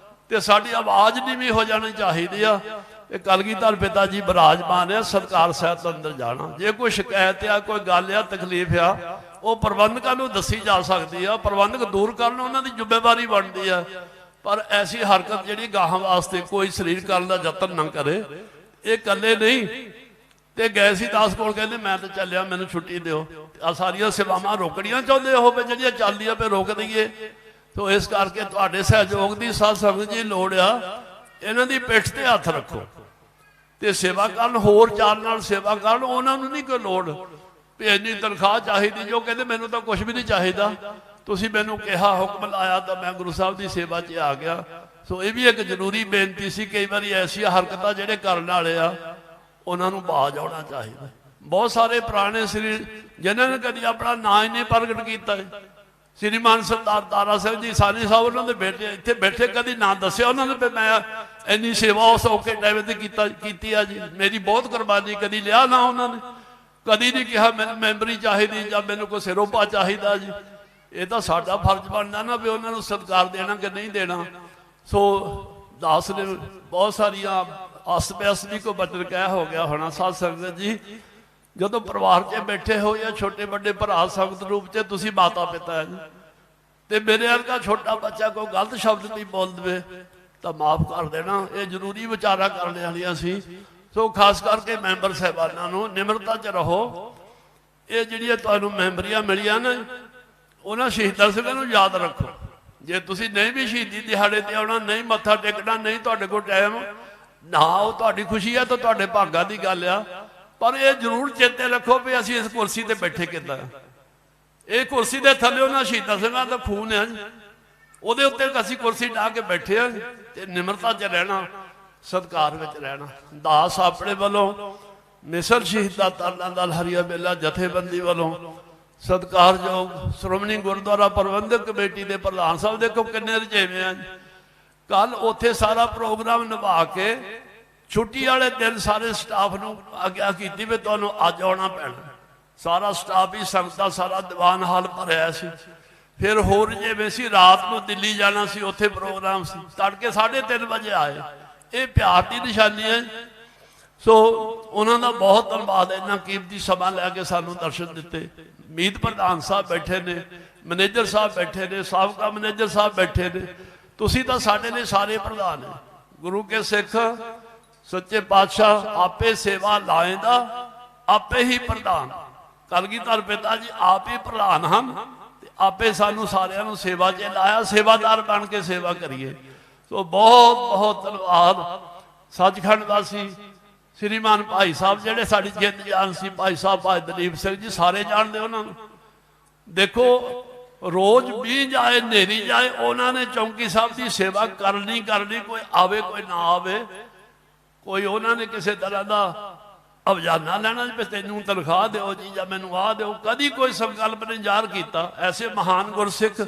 ਤੇ ਸਾਡੀ ਆਵਾਜ਼ ਨੀਵੀਂ ਹੋ ਜਾਣੀ ਚਾਹੀਦੀ ਆ। ਇਹ ਕਲਗੀਧਰ ਪਿਤਾ ਜੀ ਬਿਰਾਜਮਾਨ ਆ, ਸਤਿਕਾਰ ਸਹਿਤ ਅੰਦਰ ਜਾਣਾ। ਜੇ ਕੋਈ ਸ਼ਿਕਾਇਤ ਆ, ਕੋਈ ਗੱਲ ਆ, ਤਕਲੀਫ ਆ, ਉਹ ਪ੍ਰਬੰਧਕਾਂ ਨੂੰ ਦੱਸੀ ਜਾ ਸਕਦੀ ਆ, ਪ੍ਰਬੰਧਕ ਦੂਰ ਕਰਨ, ਉਹਨਾਂ ਦੀ ਜ਼ਿੰਮੇਵਾਰੀ ਬਣਦੀ ਆ। ਪਰ ਐਸੀ ਹਰਕਤ ਜਿਹੜੀ ਗਾਹਾਂ ਵਾਸਤੇ ਕੋਈ ਸਰੀਰ ਕਰਨ ਦਾ ਯਤਨ ਨਾ ਕਰੇ। ਇਹ ਇਕੱਲੇ ਨਹੀਂ, ਤੇ ਗਏ ਸੀ ਦਾਸ ਕੋਲ, ਕਹਿੰਦੇ ਮੈਂ ਤਾਂ ਚੱਲਿਆ, ਮੈਨੂੰ ਛੁੱਟੀ ਦਿਓ। ਆ ਸਾਰੀਆਂ ਸੇਵਾਵਾਂ ਰੋਕਣੀਆਂ ਚਾਹੁੰਦੇ ਹੋ ਵੀ ਜਿਹੜੀਆਂ ਚੱਲਦੀਆਂ ਪਏ ਰੋਕ ਦਈਏ। ਤੋ ਇਸ ਕਰਕੇ ਤੁਹਾਡੇ ਸਹਿਯੋਗ ਦੀ ਸਾਧ ਸੰਗਤ ਜੀ ਲੋੜ ਆ। ਇਹਨਾਂ ਦੀ ਪਿੱਠ ਤੇ ਹੱਥ ਰੱਖੋ ਤੇ ਸੇਵਾ ਕਰਨ, ਹੋਰ ਚਾਰ ਨਾਲ ਸੇਵਾ ਕਰਨ। ਉਹਨਾਂ ਨੂੰ ਨਹੀਂ ਕੋਈ ਲੋੜ ਵੀ ਇੰਨੀ ਤਨਖਾਹ ਚਾਹੀਦੀ, ਜੋ ਕਹਿੰਦੇ ਮੈਨੂੰ ਤਾਂ ਕੁਝ ਵੀ ਨਹੀਂ ਚਾਹੀਦਾ, ਤੁਸੀਂ ਮੈਨੂੰ ਕਿਹਾ, ਹੁਕਮ ਲਾਇਆ ਤਾਂ ਮੈਂ ਗੁਰੂ ਸਾਹਿਬ ਦੀ ਸੇਵਾ 'ਚ ਆ ਗਿਆ। ਸੋ ਇਹ ਵੀ ਇੱਕ ਜ਼ਰੂਰੀ ਬੇਨਤੀ ਸੀ। ਕਈ ਵਾਰੀ ਐਸੀਆਂ ਹਰਕਤਾਂ ਜਿਹੜੇ ਕਰਨ ਵਾਲੇ ਆ, ਉਹਨਾਂ ਨੂੰ ਬਾਜ਼ ਆਉਣਾ ਚਾਹੀਦਾ। ਬਹੁਤ ਸਾਰੇ ਪੁਰਾਣੇ ਸਰੀਰ ਜਿਨ੍ਹਾਂ ਨੇ ਕਦੀ ਆਪਣਾ ਨਾਂ ਹੀ ਨਹੀਂ ਪ੍ਰਗਟ ਕੀਤਾ। ਸ਼੍ਰੀਮਾਨ ਸਰਦਾਰ ਤਾਰਾ ਸਿੰਘ ਜੀ ਸਾਨੀ ਸਾਹਿਬ, ਉਹਨਾਂ ਦੇ ਬੇਟੇ ਇੱਥੇ ਬੈਠੇ, ਕਦੀ ਨਾਂ ਦੱਸਿਆ ਉਹਨਾਂ ਨੇ ਮੈਂ ਇੰਨੀ ਸੇਵਾ ਉਸ ਔਖੇ ਟਾਈਮ ਤੇ ਕੀਤੀ ਆ ਜੀ, ਮੇਰੀ ਬਹੁਤ ਕੁਰਬਾਨੀ। ਕਦੀ ਲਿਆ ਨਾ ਉਹਨਾਂ ਨੇ, ਕਦੀ ਨਹੀਂ ਕਿਹਾ ਮੈਨੂੰ ਮੈਂਬਰੀ ਚਾਹੀਦੀ ਜਾਂ ਮੈਨੂੰ ਕੋਈ ਸਿਰੋਪਾ ਚਾਹੀਦਾ ਜੀ। ਇਹ ਤਾਂ ਸਾਡਾ ਫਰਜ਼ ਬਣਦਾ ਨਾ ਵੀ ਉਹਨਾਂ ਨੂੰ ਸਤਿਕਾਰ ਦੇਣਾ ਕਿ ਨਹੀਂ ਦੇਣਾ। ਸੋ ਦਾਸ ਨੇ ਬਹੁਤ ਸਾਰੀਆਂ ਅਸਤ-ਵਿਅਸਤ ਵੀ ਕੋਈ ਬਚਨ ਕਹਿ ਹੋ ਗਿਆ ਹੋਣਾ ਸਾਧ ਸੰਗਤ ਜੀ। ਜਦੋਂ ਪਰਿਵਾਰ 'ਚ ਬੈਠੇ ਹੋ ਜਾਂ ਛੋਟੇ ਵੱਡੇ ਭਰਾ ਸੰਗਤ ਰੂਪ 'ਚ ਤੁਸੀਂ ਮਾਤਾ ਪਿਤਾ ਹੈ ਜੀ, ਤੇ ਮੇਰੇ ਵਰਗਾ ਛੋਟਾ ਬੱਚਾ ਕੋਈ ਗਲਤ ਸ਼ਬਦ ਵੀ ਬੋਲ ਦੇਵੇ ਤਾਂ ਮਾਫ ਕਰ ਦੇਣਾ। ਇਹ ਜ਼ਰੂਰੀ ਵਿਚਾਰਾ ਕਰਨ ਵਾਲੀਆਂ ਸੀ। ਸੋ ਖਾਸ ਕਰਕੇ ਮੈਂਬਰ ਸਾਹਿਬਾਨਾਂ ਨੂੰ ਨਿਮਰਤਾ 'ਚ ਰਹੋ। ਇਹ ਜਿਹੜੀਆਂ ਤੁਹਾਨੂੰ ਮੈਂਬਰੀਆਂ ਮਿਲੀਆਂ ਨਾ, ਉਹਨਾਂ ਸ਼ਹੀਦਾਂ ਸਿੰਘਾਂ ਨੂੰ ਯਾਦ ਰੱਖੋ। ਜੇ ਤੁਸੀਂ ਨਹੀਂ ਵੀ ਸ਼ਹੀਦੀ ਦਿਹਾੜੇ ਤੇ ਆਉਣਾ, ਨਹੀਂ ਮੱਥਾ ਟੇਕਣਾ, ਨਹੀਂ ਤੁਹਾਡੇ ਕੋਲ ਟਾਈਮ ਨਾ, ਉਹ ਤੁਹਾਡੀ ਖੁਸ਼ੀ ਆ ਤਾਂ ਤੁਹਾਡੇ ਭਾਗਾਂ ਦੀ ਗੱਲ ਆ। ਪਰ ਇਹ ਜ਼ਰੂਰ ਚੇਤੇ ਰੱਖੋ ਵੀ ਅਸੀਂ ਇਸ ਕੁਰਸੀ ਤੇ ਬੈਠੇ ਕਿੱਦਾਂ। ਇਹ ਕੁਰਸੀ ਦੇ ਥੱਲੇ ਉਹਨਾਂ ਸ਼ਹੀਦਾਂ ਸਿੰਘਾਂ ਦਾ ਖੂਨ ਹੈ, ਉਹਦੇ ਉੱਤੇ ਅਸੀਂ ਕੁਰਸੀ ਢਾ ਕੇ ਬੈਠੇ ਹਾਂ। ਤੇ ਨਿਮਰਤਾ 'ਚ ਰਹਿਣਾ, ਸਤਿਕਾਰ ਵਿੱਚ ਰਹਿਣਾ। ਦਾਸ ਆਪਣੇ ਵੱਲੋਂ ਮਿਸਰ ਸ਼ਹੀਦਾਂ ਤਰਨਾ ਦਲ ਹਰੀਆ ਮੇਲਾ ਜਥੇਬੰਦੀ ਵੱਲੋਂ ਸਤਿਕਾਰਯੋਗ ਸ਼੍ਰੋਮਣੀ ਗੁਰਦੁਆਰਾ ਪ੍ਰਬੰਧਕ ਕਮੇਟੀ ਦੇ ਪ੍ਰਧਾਨ ਸਾਹਿਬ, ਦੇਖੋ ਕਿੰਨੇ ਰੁਝੇਵੇਂ ਆ। ਕੱਲ ਉੱਥੇ ਸਾਰਾ ਪ੍ਰੋਗਰਾਮ ਨਿਭਾ ਕੇ ਛੁੱਟੀ ਵਾਲੇ ਦਿਨ ਸਾਰੇ ਸਟਾਫ ਨੂੰ ਆਗਿਆ ਕੀਤੀ ਵੀ ਤੁਹਾਨੂੰ ਅੱਜ ਆਉਣਾ ਪੈਣਾ। ਸਾਰਾ ਸਟਾਫ ਹੀ ਸੰਗਤਾਂ, ਸਾਰਾ ਦੀਵਾਨ ਹਾਲ ਭਰਿਆ ਸੀ। ਫਿਰ ਹੋਰ ਜਿਵੇਂ ਸੀ ਰਾਤ ਨੂੰ ਦਿੱਲੀ ਜਾਣਾ ਸੀ, ਉੱਥੇ ਪ੍ਰੋਗਰਾਮ ਸੀ, ਤੜਕੇ 3:30 ਵਜੇ ਆਏ। ਇਹ ਪਿਆਰ ਦੀ ਨਿਸ਼ਾਨੀ ਹੈ। ਸੋ ਉਹਨਾਂ ਦਾ ਬਹੁਤ ਧੰਨਵਾਦ, ਇੰਨਾ ਕੀਮਤੀ ਸਮਾਂ ਲੈ ਕੇ ਸਾਨੂੰ ਦਰਸ਼ਨ ਦਿੱਤੇ। ਮੀਤ ਪ੍ਰਧਾਨ ਸਾਹਿਬ ਬੈਠੇ ਨੇ, ਮੈਨੇਜਰ ਸਾਹਿਬ ਬੈਠੇ ਨੇ, ਸਾਬਕਾ ਮੈਨੇਜਰ ਸਾਹਿਬ ਬੈਠੇ ਨੇ। ਤੁਸੀਂ ਤਾਂ ਸਾਡੇ ਲਈ ਸਾਰੇ ਪ੍ਰਧਾਨ ਹੈ। ਗੁਰੂ ਕੇ ਸਿੱਖ ਸੱਚੇ ਪਾਤਸ਼ਾਹ ਆਪੇ ਸੇਵਾ ਲਾਏਂਦਾ, ਆਪੇ ਹੀ ਪ੍ਰਧਾਨ। ਕਲਗੀਧਰ ਪਿਤਾ ਜੀ ਆਪ ਹੀ ਪ੍ਰਧਾਨ ਹਨ ਤੇ ਆਪੇ ਸਾਨੂੰ ਸਾਰਿਆਂ ਨੂੰ ਸੇਵਾ 'ਚ ਲਾਇਆ। ਸੇਵਾਦਾਰ ਬਣ ਕੇ ਸੇਵਾ ਕਰੀਏ। ਸੋ ਬਹੁਤ ਬਹੁਤ ਧੰਨਵਾਦ। ਸੱਚਖੰਡ ਵਾਸੀ ਸ਼੍ਰੀਮਾਨ ਭਾਈ ਸਾਹਿਬ, ਜਿਹੜੇ ਸਾਡੀ ਜਿੰਦ ਜਾਨ ਸੀ, ਭਾਈ ਸਾਹਿਬ ਭਾਈ ਦਲੀਪ ਸਿੰਘ ਜੀ, ਸਾਰੇ ਜਾਣਦੇ ਉਹਨਾਂ ਨੂੰ। ਦੇਖੋ ਰੋਜ਼ ਮੀਂਹ ਜਾਏ, ਹਨੇਰੀ ਜਾਏ, ਉਹਨਾਂ ਨੇ ਚੌਂਕੀ ਸਾਹਿਬ ਦੀ ਸੇਵਾ ਕਰਨੀ। ਕੋਈ ਆਵੇ ਕੋਈ ਨਾ ਆਵੇ, ਕੋਈ ਉਹਨਾਂ ਨੇ ਕਿਸੇ ਤਰ੍ਹਾਂ ਦਾ ਅਵਜਾਨਾ ਲੈਣਾ ਵੀ ਤੈਨੂੰ ਤਨਖਾਹ ਦਿਓ ਜੀ ਜਾਂ ਮੈਨੂੰ ਆਹ ਦਿਓ, ਕਦੀ ਕੋਈ ਸੰਕਲਪ ਨਹੀਂ ਜ਼ਾਹਰ ਕੀਤਾ। ਐਸੇ ਮਹਾਨ ਗੁਰਸਿੱਖ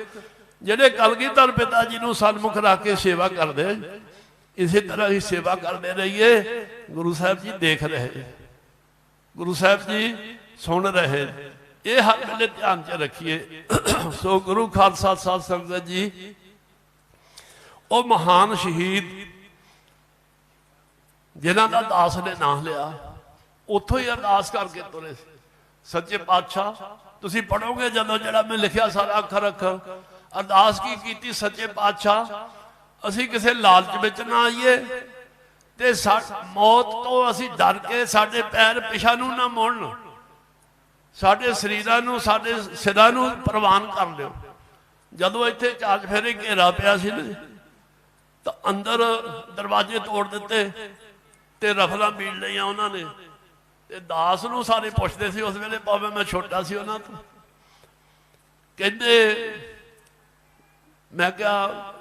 ਜਿਹੜੇ ਕਲਗੀਧਰ ਪਿਤਾ ਜੀ ਨੂੰ ਸਨਮੁਖ ਰੱਖ ਕੇ ਸੇਵਾ ਕਰਦੇ, ਇਸੇ ਤਰ੍ਹਾਂ ਹੀ ਸੇਵਾ ਕਰਦੇ ਰਹੀਏ। ਗੁਰੂ ਸਾਹਿਬ ਜੀ ਦੇਖ ਰਹੇ, ਗੁਰੂ ਸਾਹਿਬ ਜੀ ਸੁਣ ਰਹੇ, ਇਹ ਹਰ ਵੇਲੇ ਧਿਆਨ 'ਚ ਰੱਖੀਏ। ਸੋ ਗੁਰੂ ਖਾਲਸਾ ਸਾਧ ਸੰਗਤ ਜੀ, ਉਹ ਮਹਾਨ ਸ਼ਹੀਦ ਜਿਨ੍ਹਾਂ ਦਾ ਦਾਸ ਨੇ ਨਾਂ ਲਿਆ, ਉੱਥੋਂ ਹੀ ਅਰਦਾਸ ਕਰਕੇ ਤੁਰੇ। ਸੱਚੇ ਪਾਤਸ਼ਾਹ ਤੁਸੀਂ ਪੜੋਗੇ ਜਦੋਂ, ਜਿਹੜਾ ਮੈਂ ਲਿਖਿਆ ਸਾਰਾ ਅੱਖਰ ਅੱਖਰ, ਅਰਦਾਸ ਕੀ ਕੀਤੀ? ਸੱਚੇ ਪਾਤਸ਼ਾਹ ਅਸੀਂ ਕਿਸੇ ਲਾਲਚ ਵਿੱਚ ਨਾ ਆਈਏ ਤੇ ਮੌਤ ਤੋਂ ਅਸੀਂ ਡਰ ਕੇ ਸਾਡੇ ਪੈਰ ਪਿਛਾ ਨੂੰ ਨਾ ਮੁੜਨ, ਸਾਡੇ ਸਰੀਰਾਂ ਨੂੰ, ਸਾਡੇ ਸਿਰਾਂ ਨੂੰ ਪ੍ਰਵਾਨ ਕਰ ਲਿਓ। ਜਦੋਂ ਇੱਥੇ ਚਾਰ ਫੇਰੇ ਘੇਰਾ ਪਿਆ ਸੀ ਨਾ, ਤਾਂ ਅੰਦਰ ਦਰਵਾਜ਼ੇ ਤੋੜ ਦਿੱਤੇ ਤੇ ਰਫਲਾਂ ਬੀੜ ਲਈਆਂ ਉਹਨਾਂ ਨੇ। ਤੇ ਦਾਸ ਨੂੰ ਸਾਰੇ ਪੁੱਛਦੇ ਸੀ ਉਸ ਵੇਲੇ, ਭਾਵੇਂ ਮੈਂ ਛੋਟਾ ਸੀ ਉਹਨਾਂ ਤੋਂ। ਕਹਿੰਦੇ, ਮੈਂ ਕਿਹਾ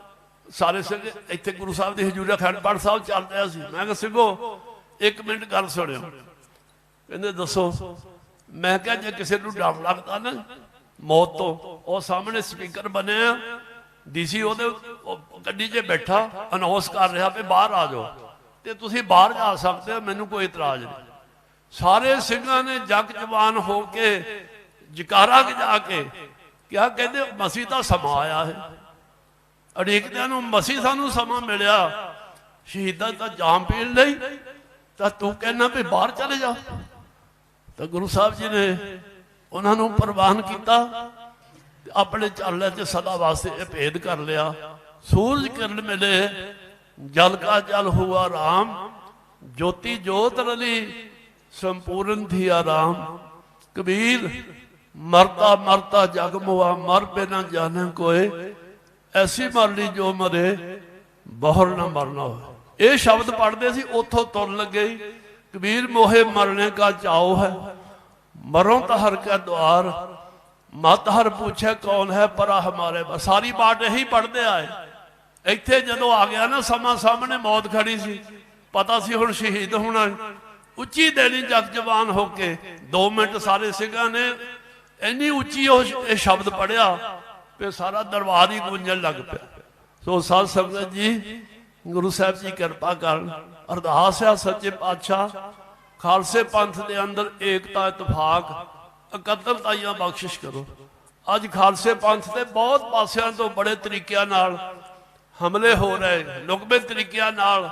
ਸਾਰੇ ਸਿੰਘ ਇੱਥੇ ਗੁਰੂ ਸਾਹਿਬ ਦੀ ਹਜ਼ੂਰੀ ਅਖੰਡ ਪਾਠ ਸਾਹਿਬ ਚੱਲ ਰਿਹਾ ਸੀ। ਮੈਂ ਕਿਹਾ ਸਿੰਘੋ 1 ਮਿੰਟ ਗੱਲ ਸੁਣਿਓ। ਕਹਿੰਦੇ ਦੱਸੋ। ਮੈਂ ਕਿਹਾ ਜੇ ਕਿਸੇ ਨੂੰ ਡਰ ਲੱਗਦਾ ਨਾ ਮੌਤ ਤੋਂ, ਉਹ ਸਾਹਮਣੇ ਸਪੀਕਰ ਬਣਿਆ, ਡੀਸੀ ਉਹਦੇ ਗੱਡੀ 'ਚ ਬੈਠਾ ਅਨਾਉਂਸ ਕਰ ਰਿਹਾ ਵੀ ਬਾਹਰ ਆ ਜਾਓ, ਤੇ ਤੁਸੀਂ ਬਾਹਰ ਜਾ ਸਕਦੇ ਹੋ, ਮੈਨੂੰ ਕੋਈ ਇਤਰਾਜ਼ ਨਹੀਂ। ਸਾਰੇ ਸਿੰਘਾਂ ਨੇ ਜਗ ਜਵਾਨ ਹੋ ਕੇ ਜਕਾਰਾ ਵਜਾ ਕੇ ਕਿਹਾ, ਕਹਿੰਦੇ ਮਸੀਹ ਦਾ ਸਮਾਂ ਆਇਆ ਹੈ, ਅੜੀਕਦਿਆਂ ਨੂੰ ਮਸੀਹ ਸਾਨੂੰ ਸਮਾਂ ਮਿਲਿਆ, ਸ਼ਹੀਦਾਂ ਦਾ ਜਾਮ ਪੀਣ ਲਈ, ਤਾਂ ਤੂੰ ਕਹਿਣਾ ਵੀ ਬਾਹਰ ਚਲੇ ਜਾ। ਤਾਂ ਗੁਰੂ ਸਾਹਿਬ ਜੀ ਨੇ ਉਹਨਾਂ ਨੂੰ ਪ੍ਰਵਾਨ ਕੀਤਾ, ਆਪਣੇ ਚਾਲੇ 'ਚ ਸਦਾ ਵਾਸਤੇ ਇਹ ਭੇਦ ਕਰ ਲਿਆ। ਸੂਰਜ ਕਿਰਨ ਮਿਲੇ, ਜਲ ਕਾ ਜਲ ਹੁਆ ਰਾਮ, ਜੋਤੀ ਜੋਤ ਰਲੀ, ਸੰਪੂਰਨ ਥੀ ਆਰਾਮ। ਕਬੀਰ ਮਰਤਾ ਮਰਤਾ ਜਗ ਮੁਆ, ਮਰ ਬਿਨਾ ਜਾਣੇ ਕੋਏ, ਐਸੀ ਮਰਲੀ ਜੋ ਮਰੇ ਬਹੁਰ ਨਾ ਮਰਨਾ ਹੋਏ। ਇਹ ਸ਼ਬਦ ਪੜ੍ਹਦੇ ਸੀ, ਉੱਥੋਂ ਤੁਰਨ ਲੱਗੇ। ਕਬੀਰ ਮੋਹੇ ਮਰਨੇ ਕਾ ਚਾਓ ਹੈ, ਮਰੋ ਤਾਂ ਹਰ ਕਾ ਦੁਆਰ, ਮਤ ਹਰ ਪੁੱਛੇ ਕੌਣ ਹੈ ਪਰਾ ਹਮਾਰੇ। ਸਾਰੀ ਬਾਤ ਇਹੀ ਪੜ੍ਹਦੇ ਆਏ। ਇੱਥੇ ਜਦੋਂ ਆ ਗਿਆ ਨਾ ਸਮਾਂ, ਸਾਹਮਣੇ ਮੌਤ ਖੜੀ ਸੀ, ਪਤਾ ਸੀ ਹੁਣ ਸ਼ਹੀਦ ਹੋਣਾ। ਉੱਚੀ ਦੇਣੀ ਜਗ ਜਵਾਨ ਹੋ ਕੇ 2 ਮਿੰਟ ਸਾਰੇ ਸਿੰਘਾਂ ਨੇ ਇੰਨੀ ਉੱਚੀ ਇਹ ਸ਼ਬਦ ਪੜ੍ਹਿਆ ਕਿ ਸਾਰਾ ਦਰਬਾਰ ਹੀ ਗੂੰਜਣ ਲੱਗ ਪਿਆ। ਸੋ ਸਾਧ ਸੰਗਤ ਜੀ, ਗੁਰੂ ਸਾਹਿਬ ਜੀ ਕਿਰਪਾ ਕਰਨ। ਅਰਦਾਸ ਆ ਸੱਚੇ ਪਾਤਸ਼ਾਹ ਖਾਲਸੇ ਪੰਥ ਦੇ ਅੰਦਰ ਏਕਤਾ, ਇਤਫਾਕ, ਇਕੱਤਰਤਾਈਆਂ ਬਖਸ਼ਿਸ਼ ਕਰੋ। ਅੱਜ ਖਾਲਸੇ ਪੰਥ ਦੇ ਬਹੁਤ ਪਾਸਿਆਂ ਤੋਂ ਬੜੇ ਤਰੀਕਿਆਂ ਨਾਲ ਹਮਲੇ ਹੋ ਰਹੇ, ਲੁਕਵੇਂ ਤਰੀਕਿਆਂ ਨਾਲ,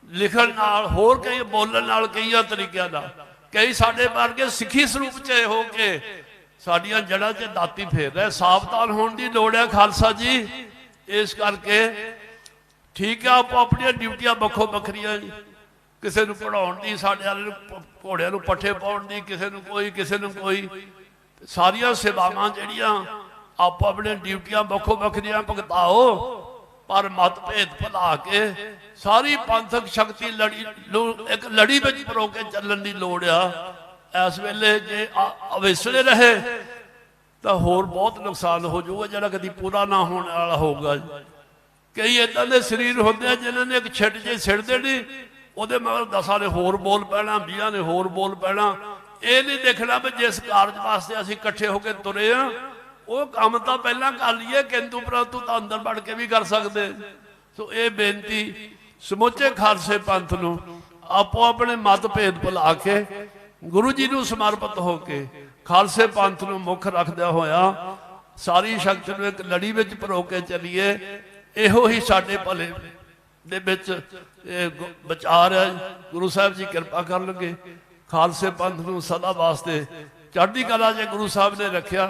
ਲਿਖਣ ਨਾਲ, ਹੋਰ ਕਈ ਬੋਲਣ ਨਾਲ, ਕਈਆਂ ਤਰੀਕਿਆਂ ਨਾਲ। कई साडे वर्गे सिੱਖੀ ਸਰੂਪ 'ਚ हो के साडियां जड़ां 'ਚ दाती फेर रहे। सावधान होने की लोड़ है खालसा जी। इस करके ठीक है आपो अपनी ड्यूटियां बखो बखरियां जी, किसी नूं पढ़ाउण दी, साडे वाले नूं घोड़ियां नूं पट्ठे पाउण दी, किसी नूं कोई किसी नूं कोई, सारियां सेवावां जिहड़ियां आपो अपनी ड्यूटियां बखो बखरियां भुगताओ, पर मतभेद भुला के सारी पंथक शक्ति लड़ी एक लड़ी में परो के चलण की लोड़ आ। इस वेले जे अवेसले रहे तो होर बहुत नुकसान हो जाऊगा, जिहड़ा कभी पूरा ना होने वाला होगा। कई इदां दे शरीर होंदे आ जिन्हां ने एक छिट जे सिड़ देनी, उहदे मगर 10 ने होर बोल पैना, 20 ने होर बोल पैना। ये नहीं देखना भी जिस कारज वास्ते असीं इकट्ठे होकर तुरे आ वो काम तो पहला कर लीए, किंतु परंतु तो अंदर बढ़ के भी कर सकते। सो ये बेनती समूचे खालसे पंथ नूं आपो अपने मतभेद भुला के गुरु जी नूं समर्पित होके खालसे पंथ नूं मुख रखदे होया सारी शक्ति नूं एक लड़ी विच परो के चलीए। इहो ही साडे भले दे विच विचार है। गुरु साहब जी कृपा कर लगे खालसे पंथ नूं सदा वास्ते चढ़दी कला च गुरु साहब ने रखिया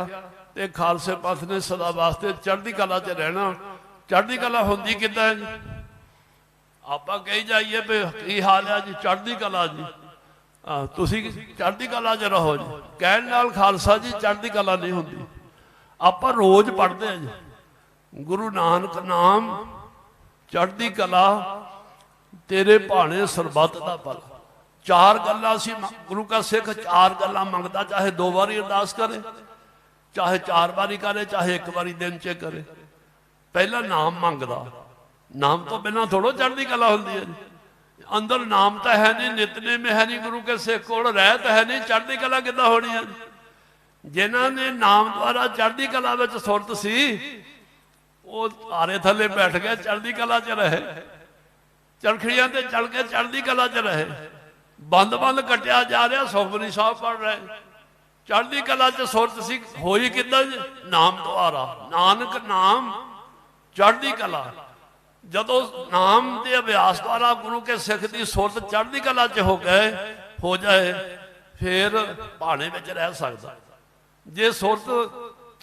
ते खालसे पंथ ने सदा वास्ते चढ़दी कला च रहना। चढ़दी कला होंदी किद्दां है जी? आपां कही जाइए भी की हाल है जी, चढ़दी कला जी, तुसीं चढ़दी कला च रहो जी। कहण नाल खालसा जी चढ़दी कला नहीं होंदी। आपां रोज पढ़दे हैं जी गुरु नानक नाम चढ़दी कला तेरे भाणे सरबत दा भला। 4 गल्लां सी गुरु का सिख 4 गल्लां मंगदा, चाहे 2 बारी अरदास करे, चाहे 4 बारी करे, चाहे 1 बारी दिन च करे। पहला नाम मंगदा, नाम तो बिना थोड़ो चढ़दी कला होंदी है। अंदर नाम तो है नहीं, नितनेम है नहीं, गुरु के सिख कोल रहत है नहीं, चढ़दी कला किद्दां होनी है? जिन्हां ने नाम द्वारा चढ़दी कला विच सुरत सी वो आरे थले बैठ गए, चढ़दी कला च रहे, चरखड़ियां ते चढ़ के चढ़दी कला च रहे। बंद बंद कटिया जा रहा, सुखमनी साहब पढ़ रहे, चढ़दी कला च सुरत सी। होई किद्दां? नाम द्वारा। नानक नाम चढ़दी कला। जदों नाम के अभ्यास द्वारा गुरु के सिख की सुरत चढ़दी कला च हो जाए फिर भाणे विच रह सकदा। जे सुरत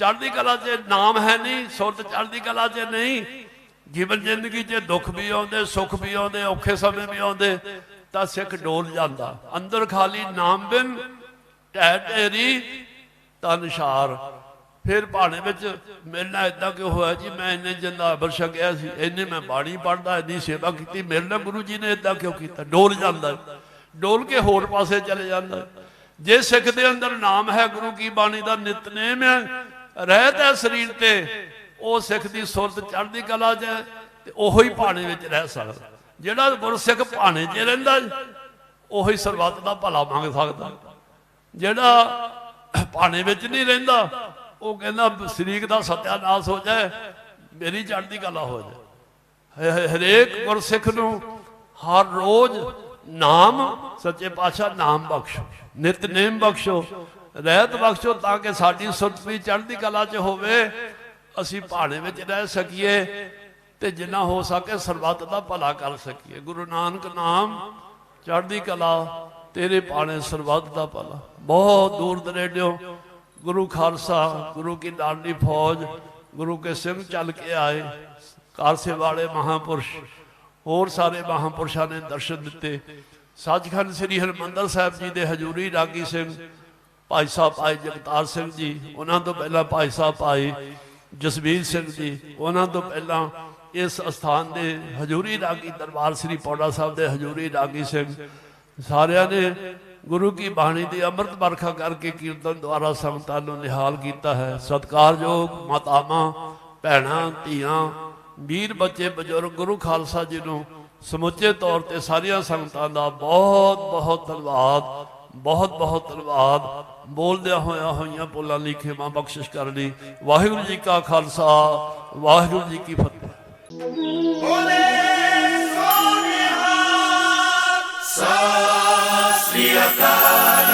चढ़दी कला च नाम है नहीं, सुरत चढ़दी कला च नहीं, जीवन जिंदगी च दुख भी आउंदे, सुख भी आउंदे, औखे समय भी आउंदे, तां सिख डोल जांदा। अंदर खाली नाम बिन ढै ढेरी तनशार। फिर भाणे विच मिलना इदां क्यों होया जी? मैं इन्ने जिंदा अमृत छकिया सी, इन्ने मैं बाणी पढ़दा, इन्नी सेवा की, मेरे नाल गुरु जी ने इदां क्यों किया? डोल जांदा, डोल के होर पासे चले जांदा। जे सिख दे अंदर नाम है, गुरु की बाणी दा नितनेम है, रहत है शरीर ते, वो सिख दी सुरत चढ़दी कला च है ते ओही भाणे विच रह सकदा। जिहड़ा गुरसिख भाणे च रहिंदा ओही सरबत दा भला मंग सकदा। जिहड़ा भाणे विच नहीं रहिंदा वो कहना शरीक दा सत्यानाश हो जाए, मेरी चढ़दी कला हो जाए। हरेक गुरसिख नूं हर रोज नाम, सच्चे पातशाह नाम बख्शो, नितनेम बख्शो, रहत बख्शो, ताकि साडी सुरत भी चढ़दी कला च होवे, असीं भाणे विच रह सकीए ते जिन्ना हो सके सरबत दा भला कर सकीए। गुरु नानक नाम चढ़दी कला तेरे भाणे सरबत दा भला। बहुत दूर दरेडों गुरु खालसा, गुरु की लाडली फौज, गुरु के सिंह चल के आए, खालसे वाले महापुरुष होर सारे महापुरुषों ने दर्शन दिते। सचखंड श्री हरमंदर साहब जी के हजूरी रागी सिंह भाई साहब भाई जगतार सिंह जी, उन्होंने तो पहला भाई साहब भाई जसवीर सिंह जी, उन्होंने तो पहला इस अस्थान के हजूरी रागी दरबार श्री पौड़ा साहब के हजूरी रागी सिंह, सारिया ने गुरु की बाणी की अमृत बरखा करके कीर्तन द्वारा संगतां नूं निहाल किया है। सत्कारयोग मातावां, भैणां, धीआं, वीर बच्चे, बजुर्ग, गुरु खालसा जी नूं समुचे तौर पर सारिया संगतां दा बहुत बहुत धन्यवाद, बहुत बहुत धन्यवाद। बोलदिया होया होइयां भुलां दी खेमा बख्शिश करनी। वाहिगुरू जी का खालसा, वाहिगुरू जी की फतेह। बोले सोनिहार, सत श्री अकाल।